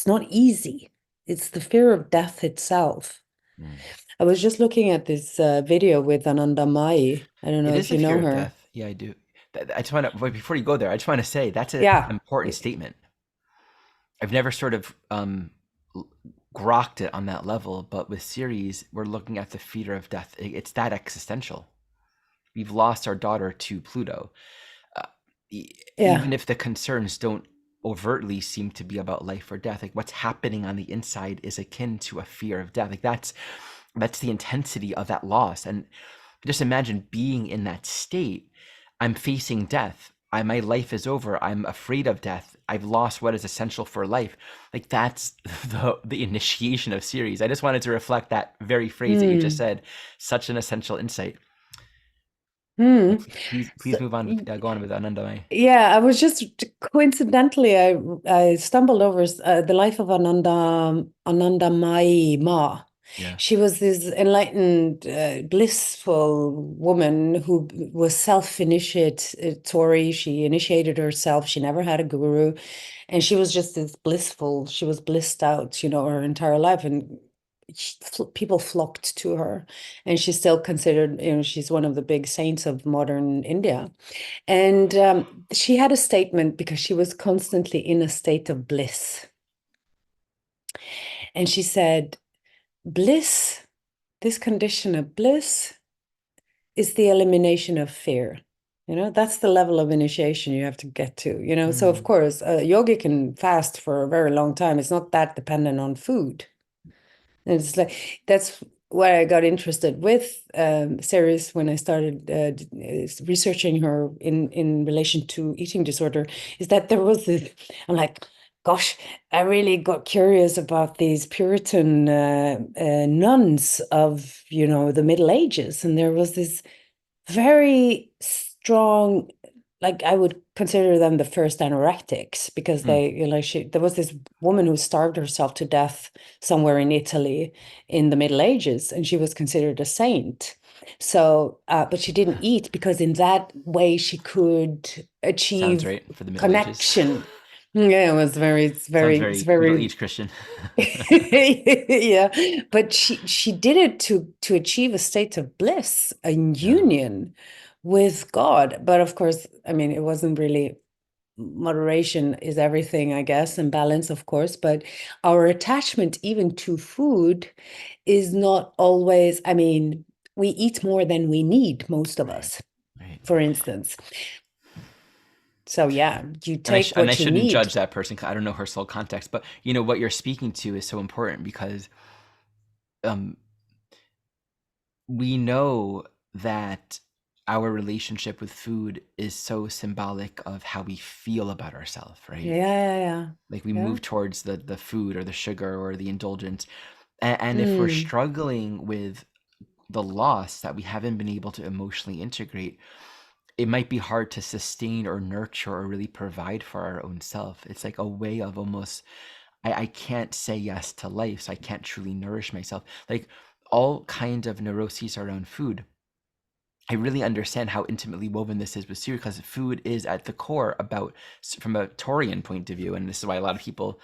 not easy. It's the fear of death itself. Mm. I was just looking at this video with Ananda Mai. I don't know It if is you a know fear of her. death. Yeah, I do. I just want to, but before you go there, I just want to say that's an Yeah. important statement. I've never sort of grokked it on that level, but with Ceres, we're looking at the fear of death. It's that existential. We've lost our daughter to Pluto. Uh, Yeah. Even if the concerns don't overtly seem to be about life or death, like what's happening on the inside is akin to a fear of death. Like that's the intensity of that loss. And just imagine being in that state. I'm facing death. My life is over. I'm afraid of death. I've lost what is essential for life. Like that's the initiation of Ceres. I just wanted to reflect that very phrase that you just Hmm. said. Such an essential insight. Hmm. Please So, move on. Go on with Anandamai. yeah, I was just coincidentally, I stumbled over the life of Ananda Mai Ma. Yeah. She was this enlightened, blissful woman who was self-initiatory. She initiated herself. She never had a guru, and she was just this blissful. She was blissed out, her entire life, and people flocked to her. And she's still considered, she's one of the big saints of modern India. And she had a statement because she was constantly in a state of bliss. And she said, bliss, this condition of bliss is the elimination of fear. That's the level of initiation you have to get to. So of Mm, course, a yogi can fast for a very long time. It's not that dependent on food. And it's like that's where I got interested with Ceres when I started researching her in relation to eating disorder. Is that there was this? I'm like, Gosh, I really got curious about these Puritan nuns of, the Middle Ages. And there was this very strong, like I would consider them the first anorectics because Mm, there was this woman who starved herself to death somewhere in Italy in the Middle Ages, and she was considered a saint. So, but she didn't eat because in that way she could sounds achieve right for the Middle Ages. connection. Yeah, Sounds it's very Middle very Age Christian. yeah, but she did it to achieve a state of bliss, a Yeah, union with God. But of course, I mean, it wasn't really moderation is everything, I guess, and balance, of course. But our attachment even to food is not always, I mean, we eat more than we need, most of right, us, right. for instance. So yeah, you And take and I what you shouldn't need. judge that person 'cause I don't know her soul context, but what you're speaking to is so important because um we know that our relationship with food is so symbolic of how we feel about ourselves, Yeah, right? yeah, yeah. Like we Yeah. move towards the food or the sugar or the indulgence. And if we're Mm, struggling with the loss that we haven't been able to emotionally integrate, it might be hard to sustain or nurture or really provide for our own self. It's like a way of almost, I can't say yes to life, so I can't truly nourish myself. Like all kinds of neuroses around food. I really understand how intimately woven this is with Ceres because food is at the core about, from a Taurian point of view, and this is why a lot of people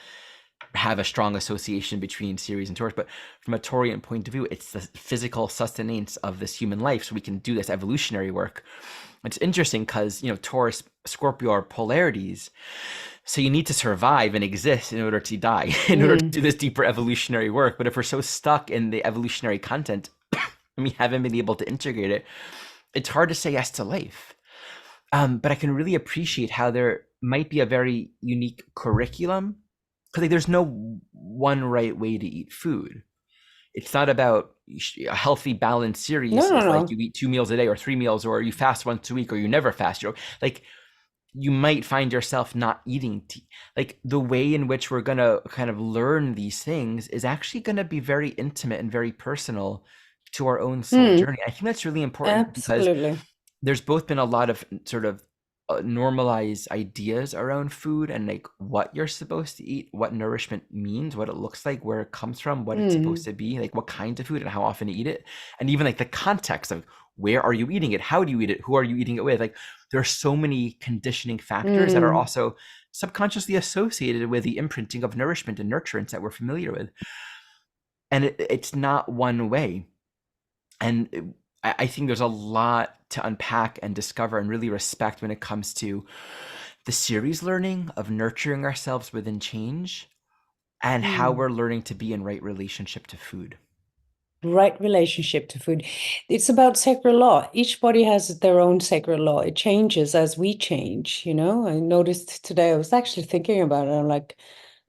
have a strong association between Ceres and Taurus, but from a Taurian point of view, it's the physical sustenance of this human life, so we can do this evolutionary work. It's interesting because Taurus, Scorpio are polarities, so you need to survive and exist in order to die, in order to mm, do this deeper evolutionary work. But if we're so stuck in the evolutionary content and we haven't been able to integrate it, it's hard to say yes to life. But I can really appreciate how there might be a very unique curriculum because there's no one right way to eat food. It's not about a healthy, balanced no, series. no, Is like no. you eat 2 meals a day or 3 meals, or you fast once a week, or you never fast. Like you might find yourself not eating tea. Like the way in which we're gonna kind of learn these things is actually gonna be very intimate and very personal to our own soul Mm, journey. I think that's really important because absolutely. there's both been a lot of sort of normalized ideas around food and like what you're supposed to eat, what nourishment means, what it looks like, where it comes from, what it's supposed Mm, to be, like what kinds of food and how often to eat it, and even like the context of where are you eating it, how do you eat it, who are you eating it with. Like there are so many conditioning factors that are mm, also subconsciously associated with the imprinting of nourishment and nurturance that we're familiar with, and it's not one way. And I think there's a lot to unpack and discover and really respect when it comes to the series learning of nurturing ourselves within change and how mm. we're learning to be in right relationship to food. Right relationship to food. It's about sacred law. Each body has their own sacred law. It changes as we change, you know. I noticed today, I was actually thinking about it. I'm like,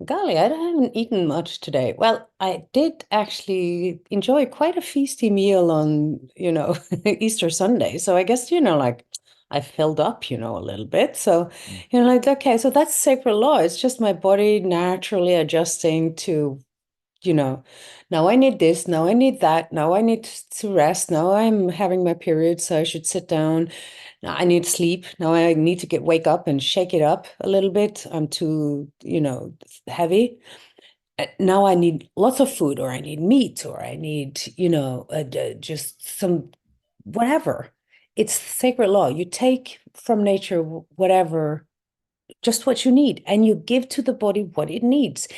golly, I haven't eaten much today. Well, I did actually enjoy quite a feasty meal on, Easter Sunday. So I guess, like I filled up, a little bit. So, Mm. like, okay, so that's sacred law. It's just my body naturally adjusting to you know, now I need this, now I need that, now I need to rest, now I'm having my period, so I should sit down. Now I need sleep. Now I need to wake up and shake it up a little bit. I'm too, heavy. Now I need lots of food, or I need meat, or I need, just some whatever. It's sacred law. You take from nature whatever, just what you need, and you give to the body what it needs.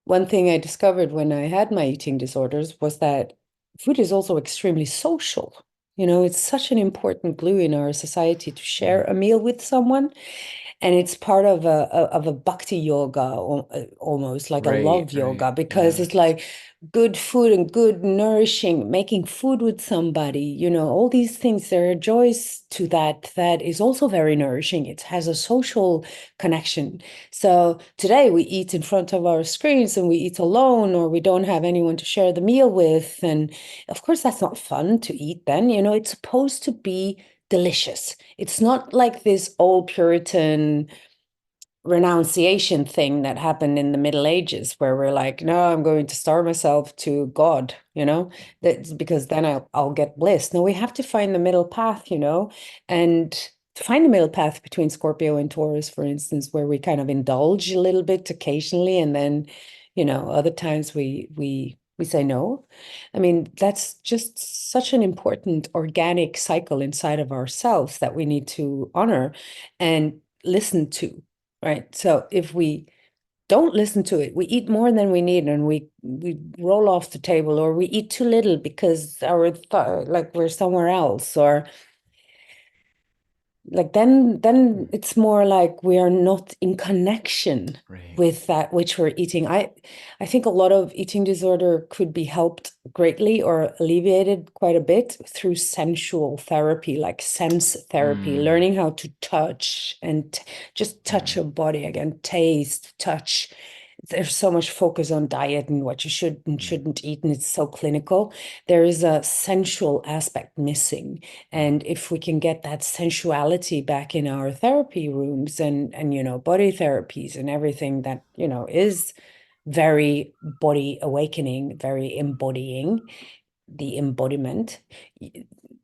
One thing I discovered when I had my eating disorders was that food is also extremely social. It's such an important glue in our society to share Mm. a meal with someone, and it's part of a bhakti yoga, almost like a Right, love right. yoga, because Yeah. it's like good food and good nourishing, making food with somebody, all these things. There are joys to that is also very nourishing. It has a social connection. So today we eat in front of our screens and we eat alone, or we don't have anyone to share the meal with. And of course, that's not fun to eat then. It's supposed to be delicious. It's not like this old Puritan renunciation thing that happened in the Middle Ages, where we're like, no, I'm going to starve myself to God, that's because then I'll get bliss. No, we have to find the middle path, and to find the middle path between Scorpio and Taurus, for instance, where we kind of indulge a little bit occasionally, and then, other times we say no. I mean, that's just such an important organic cycle inside of ourselves that we need to honor and listen to. Right. So if we don't listen to it, we eat more than we need and we roll off the table, or we eat too little because our like we're somewhere else, or like then it's more like we are not in connection Right. with that which we're eating. I think a lot of eating disorder could be helped greatly or alleviated quite a bit through sensual therapy, like sense therapy, Mm, learning how to touch and just touch mm, your body again, taste, touch. There's so much focus on diet and what you should and mm, shouldn't eat, and it's so clinical. There is a sensual aspect missing. mm, And if we can get that sensuality back in our therapy rooms and body therapies and everything that, is very body awakening, very embodying, the embodiment.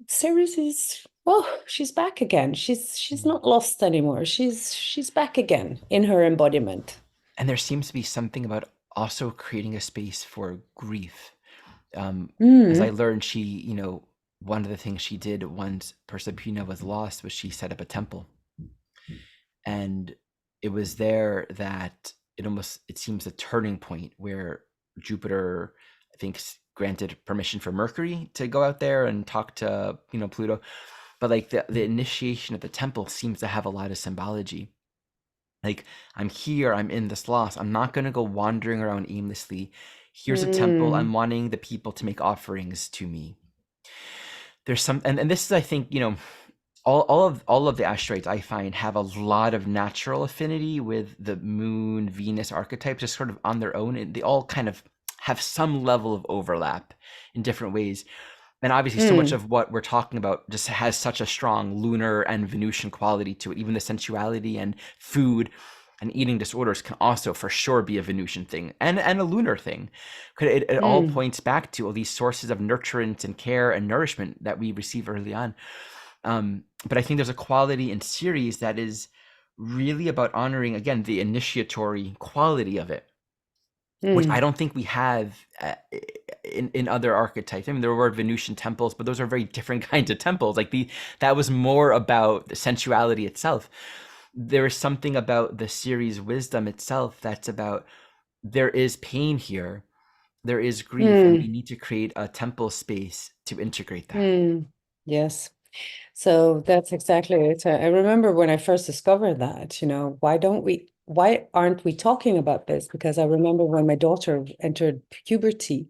Ceres is, well, she's back again. She's mm. not lost anymore. She's back again in her embodiment. And there seems to be something about also creating a space for grief. As I Mm, learned, one of the things she did once Proserpina was lost was she set up a temple. And it was there that it seems a turning point where Jupiter, I think, granted permission for Mercury to go out there and talk to, Pluto. But like the initiation of the temple seems to have a lot of symbology. Like, I'm here, I'm in this loss. I'm not going to go wandering around aimlessly. Here's a temple. I'm mm, wanting the people to make offerings to me. There's some, and this is, I think, all of the asteroids I find have a lot of natural affinity with the Moon Venus archetypes, just sort of on their own, and they all kind of have some level of overlap in different ways. And obviously, so much mm, of what we're talking about just has such a strong lunar and Venusian quality to it. Even the sensuality and food and eating disorders can also, for sure, be a Venusian thing and a lunar thing. It all mm, points back to all these sources of nurturance and care and nourishment that we receive early on. But I think there's a quality in Ceres that is really about honoring, again, the initiatory quality of it, which I mm, don't think we have in other archetypes. I mean, there were Venusian temples, but those are very different kinds of temples. Like that was more about the sensuality itself. There is something about the Ceres wisdom itself that's about there is pain here, there is grief, and we mm, need to create a temple space to integrate that. mm. Yes. So that's exactly it. I remember when I first discovered that, why aren't we talking about this? Because I remember when my daughter entered puberty,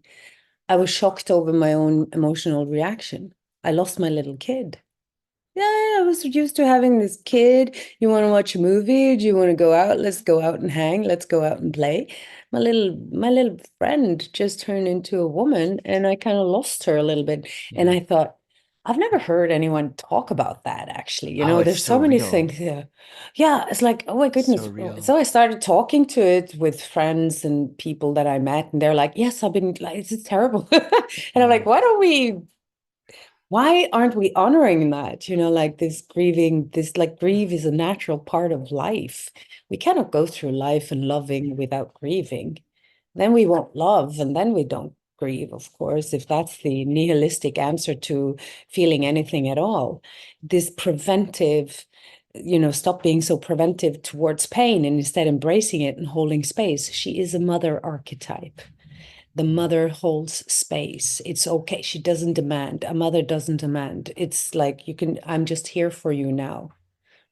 I was shocked over my own emotional reaction. I lost my little kid. Yeah, I was used to having this kid. You want to watch a movie? Do you want to go out? Let's go out and hang. Let's go out and play. My little friend just turned into a woman, and I kind of lost her a little bit. And Yeah. I thought, I've never heard anyone talk about that actually. Oh, it's There's so so many real. things. Yeah, yeah, it's like, oh my So goodness. real. So I started talking to it with friends and people that I met, and they're like, yes, I've been like, it's terrible. And I'm Yeah. like, why aren't we honoring that? Like this grieving, this like grief is a natural part of life. We cannot go through life and loving without grieving. Then we won't love, and then we don't grieve, of course, if that's the nihilistic answer to feeling anything at all. This preventive, stop being so preventive towards pain and instead embracing it and holding space. She is a mother archetype. The mother holds space. It's okay. She doesn't demand. A mother doesn't demand. It's like I'm just here for you now.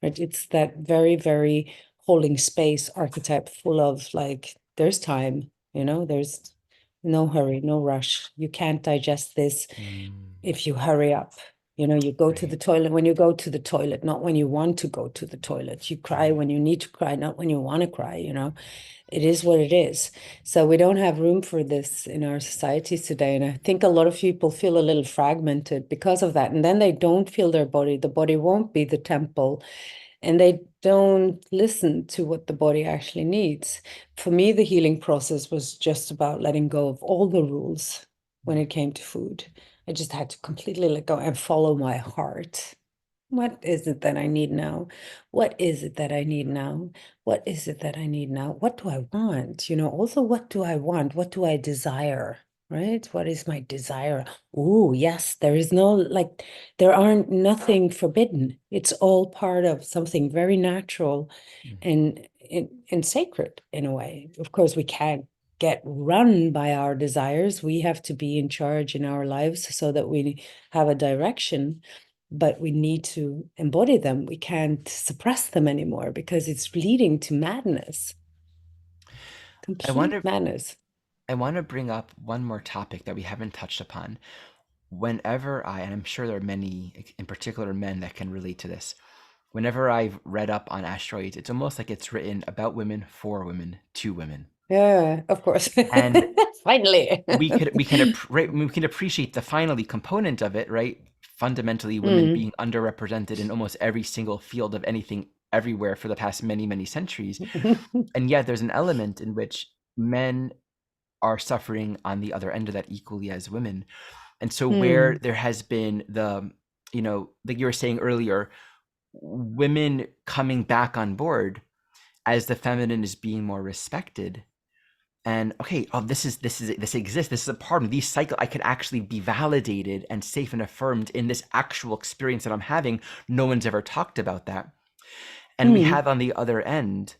Right? It's that very, very holding space archetype full of like, there's time, there's no hurry, no rush. You can't digest this Mm, if you hurry up. You go to the right. toilet when you go to the toilet, not when you want to go to the toilet. You cry Right. when you need to cry, not when you want to cry. It is what it is. So we don't have room for this in our societies today. And I think a lot of people feel a little fragmented because of that. And then they don't feel their body. The body won't be the temple. and they don't listen to what the body actually needs. For me, the healing process was just about letting go of all the rules when it came to food. I just had to completely let go and follow my heart. What is it that I need now? What is it that I need now? What is it that I need now? What do I want? Also, what do I want? What do I desire? Right? What is my desire? Oh, yes, there is no like, there aren't nothing forbidden. It's all part of something very natural and sacred in a way. Of course, we can't get run by our desires. We have to be in charge in our lives so that we have a direction, but we need to embody them. We can't suppress them anymore because it's leading to madness, I complete wonder madness. I want to bring up one more topic that we haven't touched upon. Whenever and I'm sure there are many, in particular men, that can relate to this. Whenever I've read up on asteroids, it's almost like it's written about women, for women, to women. Yeah, of course. And Finally. we can appreciate the finally component of it, right? Fundamentally, women Mm. being underrepresented in almost every single field of anything everywhere for the past many, many centuries. And yet there's an element in which men are suffering on the other end of that equally as women. And so where Mm. there has been like you were saying earlier, women coming back on board as the feminine is being more respected. And okay, oh, this exists. This is a part of me. These cycle, I could actually be validated and safe and affirmed in this actual experience that I'm having. No one's ever talked about that. And we Mm. have on the other end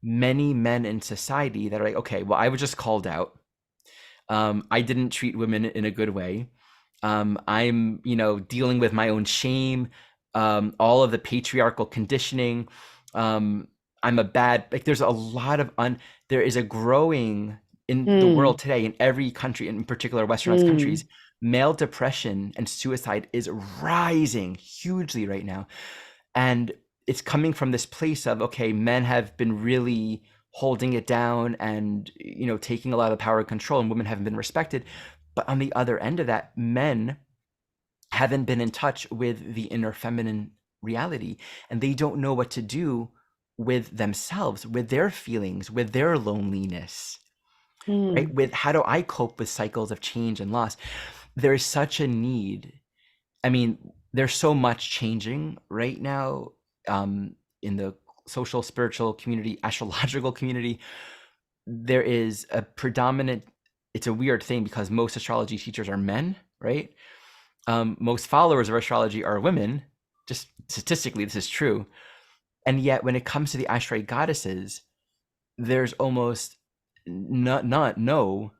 many men in society that are like, okay, well, I was just called out. I didn't treat women in a good way. I'm, dealing with my own shame, all of the patriarchal conditioning. Um, I'm a bad, like, there's a lot of there is a growing in the Mm. world today, in every country, in particular Westernized Mm. countries, male depression and suicide is rising hugely right now. And it's coming from this place of, okay, men have been really holding it down and taking a lot of power and control, and women haven't been respected. But on the other end of that, men haven't been in touch with the inner feminine reality, and they don't know what to do with themselves, with their feelings, with their loneliness, right? Mm. With how do I cope with cycles of change and loss? There is such a need. I mean, there's so much changing right now, in the social, spiritual community, astrological community. There is a predominant, it's a weird thing because most astrology teachers are men, right? Most followers of astrology are women. Just statistically, this is true. And yet, when it comes to the asteroid goddesses, there's almost no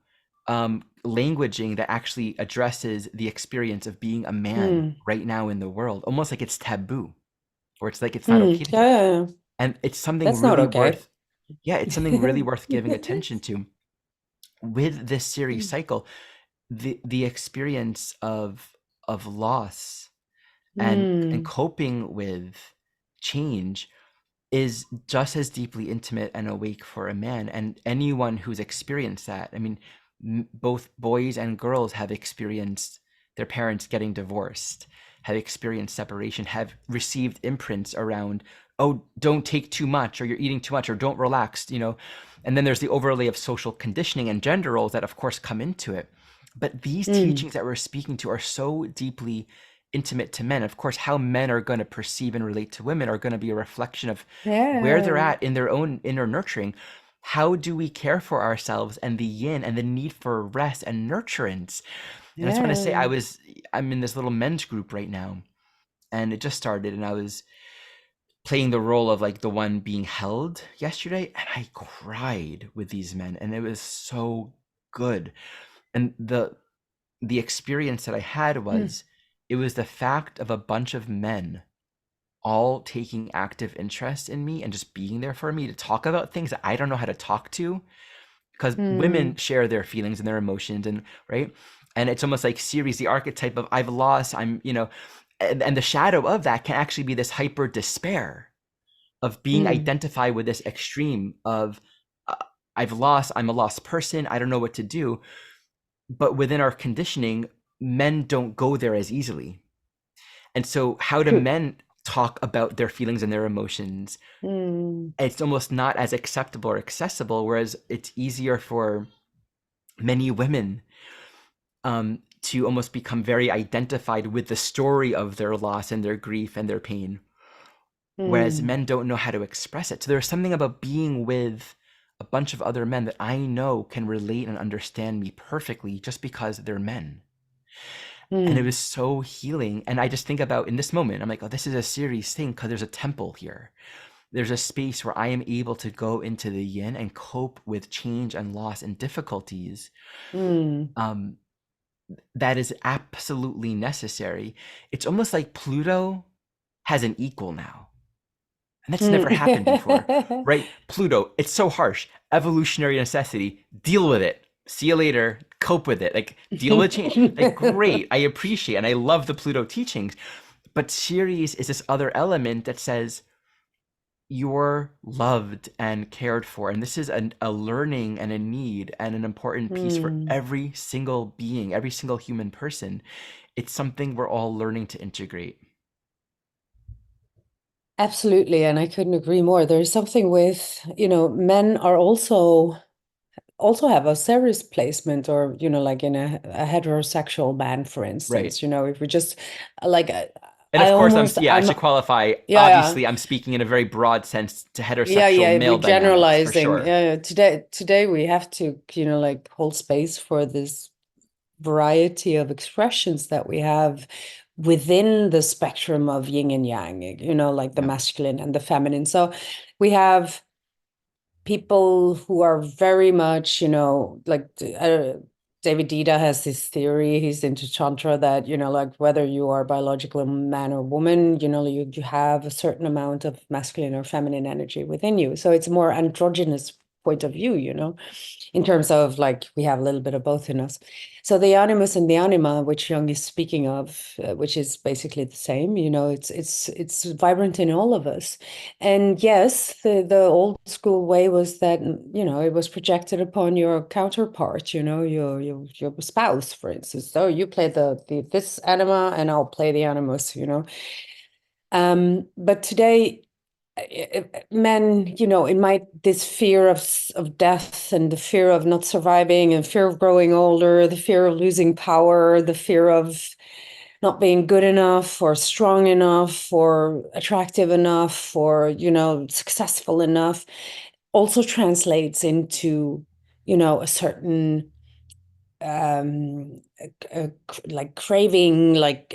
languaging that actually addresses the experience of being a man Mm. right now in the world, almost like it's taboo, or it's like it's not Mm. okay to Yeah, do. yeah, yeah. And it's something That's not really okay. worth, yeah, it's something really worth giving attention to. With this series Mm. cycle, the experience of loss and Mm. coping with change is just as deeply intimate and awake for a man. And anyone who's experienced that, I mean, both boys and girls have experienced their parents getting divorced, have experienced separation, have received imprints around, oh, don't take too much, or you're eating too much, or don't relax. And then there's the overlay of social conditioning and gender roles that, of course, come into it. But these Mm. teachings that we're speaking to are so deeply intimate to men. Of course, how men are going to perceive and relate to women are going to be a reflection of where they're Yeah. at in their own inner nurturing. How do we care for ourselves and the yin and the need for rest and nurturance? And I just want to say, Yeah. I'm in this little men's group right now, and it just started, and I was playing the role of like the one being held yesterday, and I cried with these men, and it was so good. And the experience that I had Mm. was, it was the fact of a bunch of men all taking active interest in me and just being there for me to talk about things that I don't know how to talk to, because women Mm. share their feelings and their emotions, and right. And it's almost like Ceres, the archetype of I've lost, and the shadow of that can actually be this hyper despair of being Mm. identified with this extreme of, uh, I've lost, I'm a lost person, I don't know what to do. But within our conditioning, men don't go there as easily. And so how do True. men talk about their feelings and their emotions. Mm, It's almost not as acceptable or accessible, whereas it's easier for many women to almost become very identified with the story of their loss and their grief and their pain, whereas mm, men don't know how to express it. So there's something about being with a bunch of other men that I know can relate and understand me perfectly just because they're men. And it mm, was so healing. And I just think about in this moment, I'm like, oh, this is a serious thing because there's a temple here. There's a space where I am able to go into the yin and cope with change and loss and difficulties mm. um, that is absolutely necessary. It's almost like Pluto has an equal now. And that's never happened before, Mm. right? Pluto, it's so harsh. Evolutionary necessity. Deal with it. See you later. Cope with it. Like, deal with change. Like, great. I appreciate and I love the Pluto teachings. But Ceres is this other element that says, you're loved and cared for. And this is a learning and a need and an important piece for Mm. every single being, every single human person. It's something we're all learning to integrate. Absolutely, and I couldn't agree more. There's something with, men are also have a Ceres placement, or like in a heterosexual man, for Right. instance. If we just like And I of course, almost I I'm should qualify. yeah, Obviously, I'm speaking in a very broad sense to yeah, heterosexual yeah, male we're dynamics for generalizing. sure. Yeah, today we have to, like hold space for this variety of expressions that we have within the spectrum of yin and yang, like the Yep. masculine and the feminine. So we have people who are very much, like David Dida has this theory, he's into Tantra, that, like whether you are biological man or woman, you have a certain amount of masculine or feminine energy within you. So it's a more androgynous point of view, in terms of like we have a little bit of both in us. So the animus and the anima, which Jung is speaking of, which is basically the same, it's vibrant in all of us. And yes, the old school way was that, it was projected upon your counterpart, your spouse, for instance. So you play the this anima and I'll play the animus, But today, men, in my this fear of death, and the fear of not surviving, and fear of growing older, the fear of losing power, the fear of not being good enough or strong enough or attractive enough or, successful enough, also translates into, a certain like craving, like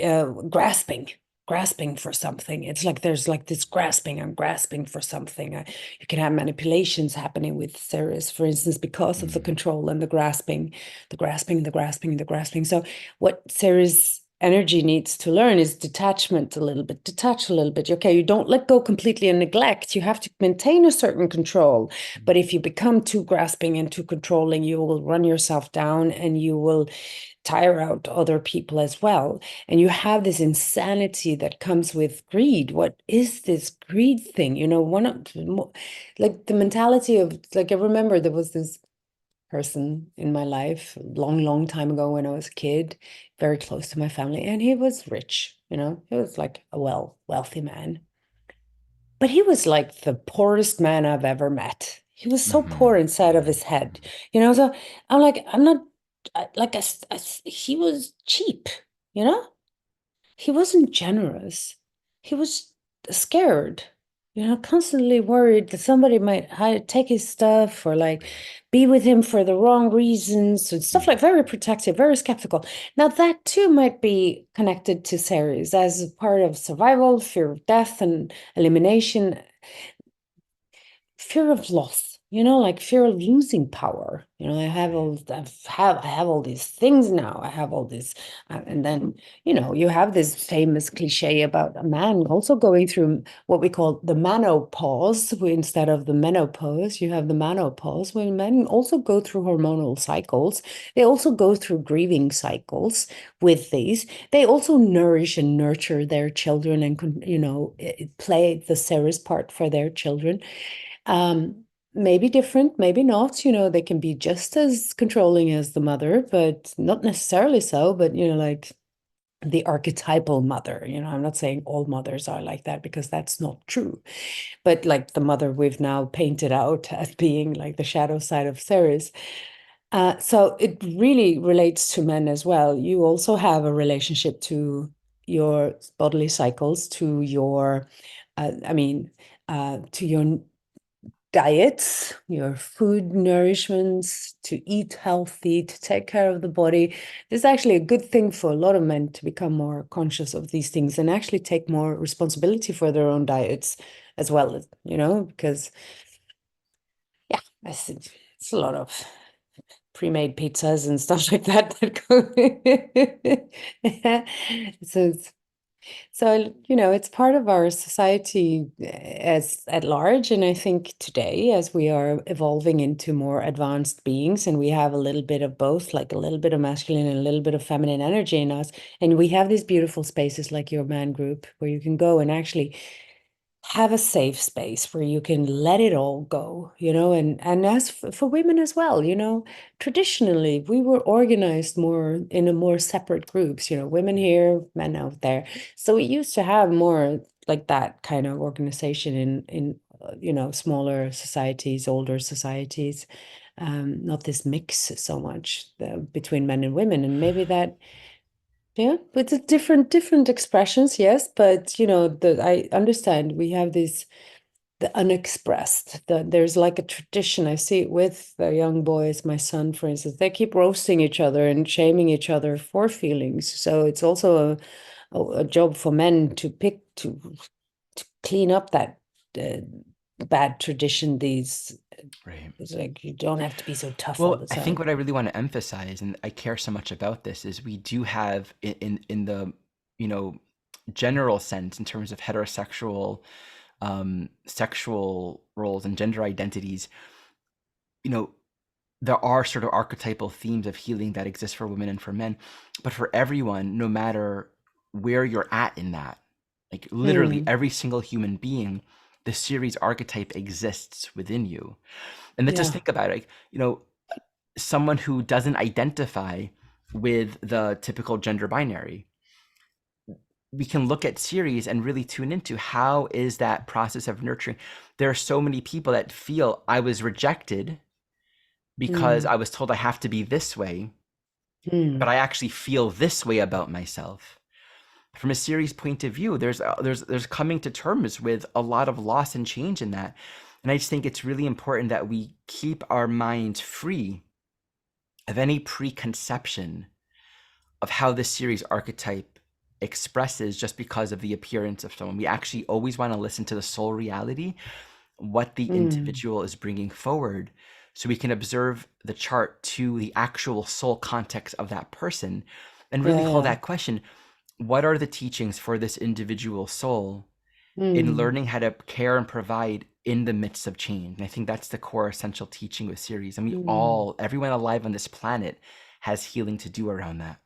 grasping for something. It's like there's like this grasping. I'm grasping for something. You can have manipulations happening with Ceres, for instance, because of the Mm. control and the grasping, the grasping, the grasping, the grasping. So what Ceres energy needs to learn is detachment a little bit, detach a little bit. Okay, you don't let go completely and neglect. You have to maintain a certain control. But if you become too grasping and too controlling, you will run yourself down and you will tire out other people as well. And you have this insanity that comes with greed. What is this greed thing? One of like the mentality of, like, I remember there was this person in my life a long, long time ago when I was a kid, very close to my family, and he was rich, he was like a wealthy man. But he was like the poorest man I've ever met. He was so Hmm. poor inside of his head, So I'm like, I'm not like he was cheap, you know? He wasn't generous. He was scared, constantly worried that somebody might take his stuff, or like be with him for the wrong reasons and stuff, like very protective, very skeptical. Now, that too might be connected to Ceres as a part of survival, fear of death and elimination, fear of loss, like fear of losing power. I have all these things now. I have all this, and then you have this famous cliche about a man also going through what we call the menopause. Instead of the menopause, you have the menopause, when men also go through hormonal cycles. They also go through grieving cycles with these. They also nourish and nurture their children, and play the Ceres part for their children. Maybe different, maybe not. They can be just as controlling as the mother, but not necessarily so. But like the archetypal mother. I'm not saying all mothers are like that, because that's not true. But like the mother we've now painted out as being like the shadow side of Ceres. So it really relates to men as well. You also have a relationship to your bodily cycles, to your, to your diets, your food nourishments, to eat healthy, to take care of the body. This is actually a good thing for a lot of men to become more conscious of these things and actually take more responsibility for their own diets as well, because yeah, it's a lot of pre-made pizzas and stuff like that that go. So it's part of our society as at large. And I think today, as we are evolving into more advanced beings, and we have a little bit of both, like a little bit of masculine and a little bit of feminine energy in us, and we have these beautiful spaces like your man group where you can go and actually have a safe space where you can let it all go, and as for women as well, traditionally we were organized more in a more separate groups, women here, men out there. So we used to have more like that kind of organization in smaller societies, older societies, not this mix so much between men and women. And maybe that, yeah, but the different expressions, yes, but I understand we have the unexpressed. There's like a tradition. I see it with the young boys, my son, for instance. They keep roasting each other and shaming each other for feelings. So it's also a job for men to to clean up that uh, bad tradition. Right. It's like you don't have to be so tough all Well, the I think time. what I really want to emphasize, and I care so much about this, is we do have in the you know general sense in terms of heterosexual sexual roles and gender identities, you know, there are sort of archetypal themes of healing that exist for women and for men, but for everyone, no matter where you're at in that, like literally Hmm. every single human being, the series archetype exists within you. And let's just Yeah. think about it, like, someone who doesn't identify with the typical gender binary, we can look at series and really tune into how is that process of nurturing. There are so many people that feel I was rejected because Hmm. I was told I have to be this way, but Hmm. I actually feel this way about myself. From a series point of view, there's coming to terms with a lot of loss and change in that. And I just think it's really important that we keep our minds free of any preconception of how this series archetype expresses just because of the appearance of someone. We actually always want to listen to the soul reality, what the Hmm. individual is bringing forward, so we can observe the chart to the actual soul context of that person and really Yeah, hold yeah. that question: what are the teachings for this individual soul in Hmm. learning how to care and provide in the midst of change? And I think that's the core essential teaching with series. And Hmm. everyone alive on this planet has healing to do around that.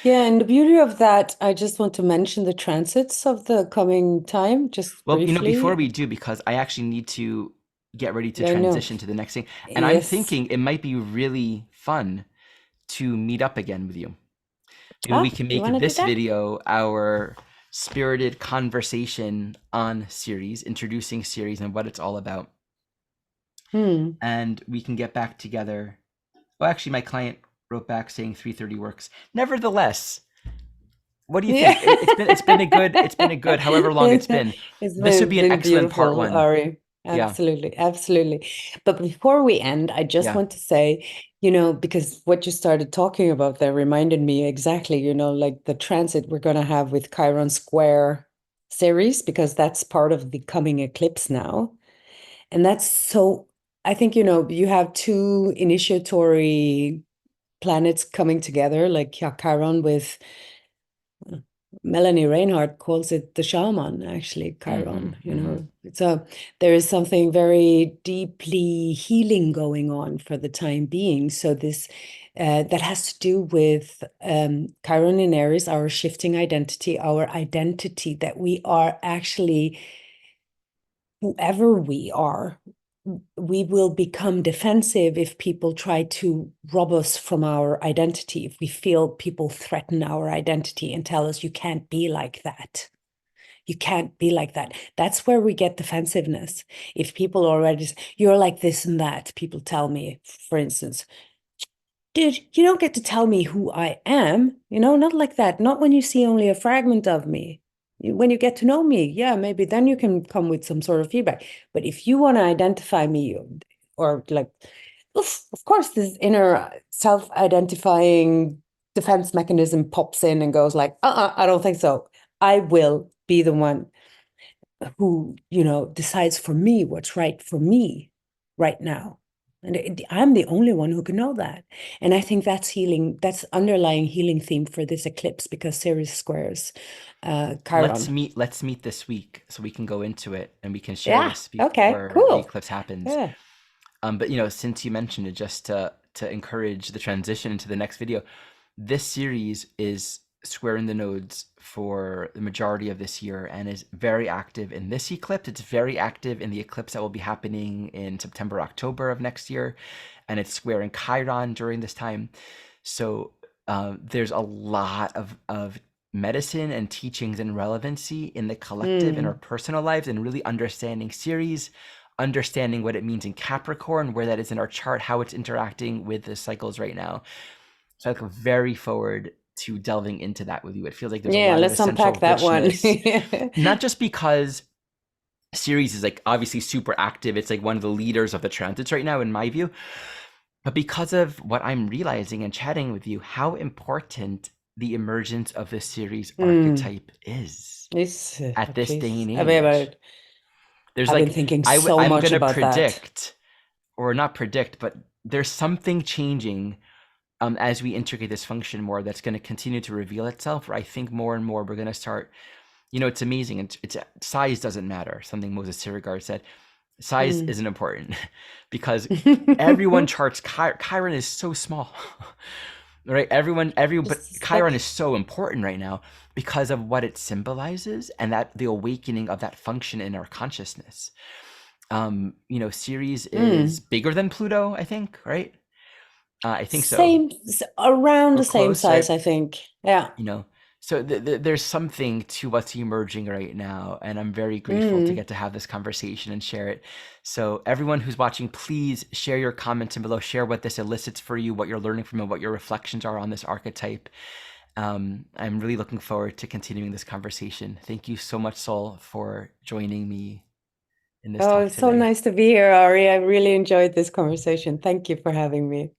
Yeah, and the beauty of that, I just want to mention the transits of the coming time, just Well, before briefly. we do, because I actually need to get ready to I know. transition to the next thing, and I'm Yes. thinking it might be really fun to meet up again with you. Maybe we Ah, can you make want to do this that? video our spirited conversation on series, introducing series and what it's all about. Hmm. And we can get back together. Well, actually, my client wrote back saying 3:30 works. Nevertheless, what do you Yeah. think? It's been a good however long it's been. This would It's be an been excellent part beautiful, one. Ari. Yeah, Absolutely, absolutely. But before we end, I just yeah. want to say, because what you started talking about there reminded me exactly, like the transit we're going to have with Chiron Square series, because that's part of the coming eclipse now. And that's so, I think, you have two initiatory planets coming together, like Chiron with Melanie Reinhardt calls it the shaman, actually, Mm-hmm, Chiron, mm-hmm. So there is something very deeply healing going on for the time being. So this that has to do with Chiron in Aries, our shifting identity, our identity that we are actually whoever we are, we will become defensive if people try to rob us from our identity, if we feel people threaten our identity and tell us you can't be like that. You can't be like that. That's where we get defensiveness. If people already say, you're like this and that, people tell me, for instance, dude, you don't get to tell me who I am, not like that. Not when you see only a fragment of me. When you get to know me, yeah, maybe then you can come with some sort of feedback. But if you want to identify me or like, oof, of course, this inner self-identifying defense mechanism pops in and goes like, I don't think so. I will be the one who, decides for me what's right for me right now. And I'm the only one who can know that. And I think that's healing, that's underlying healing theme for this eclipse, because Ceres squares Chiron. Let's meet this week so we can go into it and we can share Yeah. this Okay, before the cool. eclipse happens. Yeah. But since you mentioned it, just to encourage the transition into the next video, this series is squaring the nodes for the majority of this year and is very active in this eclipse. It's very active in the eclipse that will be happening in September, October of next year, and it's squaring Chiron during this time. So there's a lot of medicine and teachings and relevancy in the collective in our Mm. personal lives, and really understanding Ceres, understanding what it means in Capricorn, where that is in our chart, how it's interacting with the cycles right now. So I look very forward to delving into that with you. It feels like there's a Yeah, lot of let's essential unpack that one. richness, not just because Ceres is like obviously super active. It's like one of the leaders of the transits right now, in my view, but because of what I'm realizing and chatting with you, how important the emergence of this Ceres Mm. archetype is It's, at this day please. and I mean, age. There's I've been like, thinking so I'm much gonna about that. predict, or not predict, but there's something changing as we integrate this function more, that's going to continue to reveal itself. Where I think more and more we're going to start. It's amazing. It's size doesn't matter. Something Moses Sirigar said. Size Mm. isn't important because everyone charts. Chiron is so small, right? But Just Chiron is like, so important right now because of what it symbolizes and that the awakening of that function in our consciousness. Ceres is mm. bigger than Pluto, I think, right? I think so. Around We're the same close, size, right? I think. Yeah. you know so there's something to what's emerging right now, and I'm very grateful to Mm. get to have this conversation and share it. So everyone who's watching, please share your comments in below, share what this elicits for you, what you're learning from it, what your reflections are on this archetype. I'm really looking forward to continuing this conversation. Thank you so much, Sol, for joining me in this Oh, talk it's so today. nice to be here, Ari. I really enjoyed this conversation. Thank you for having me.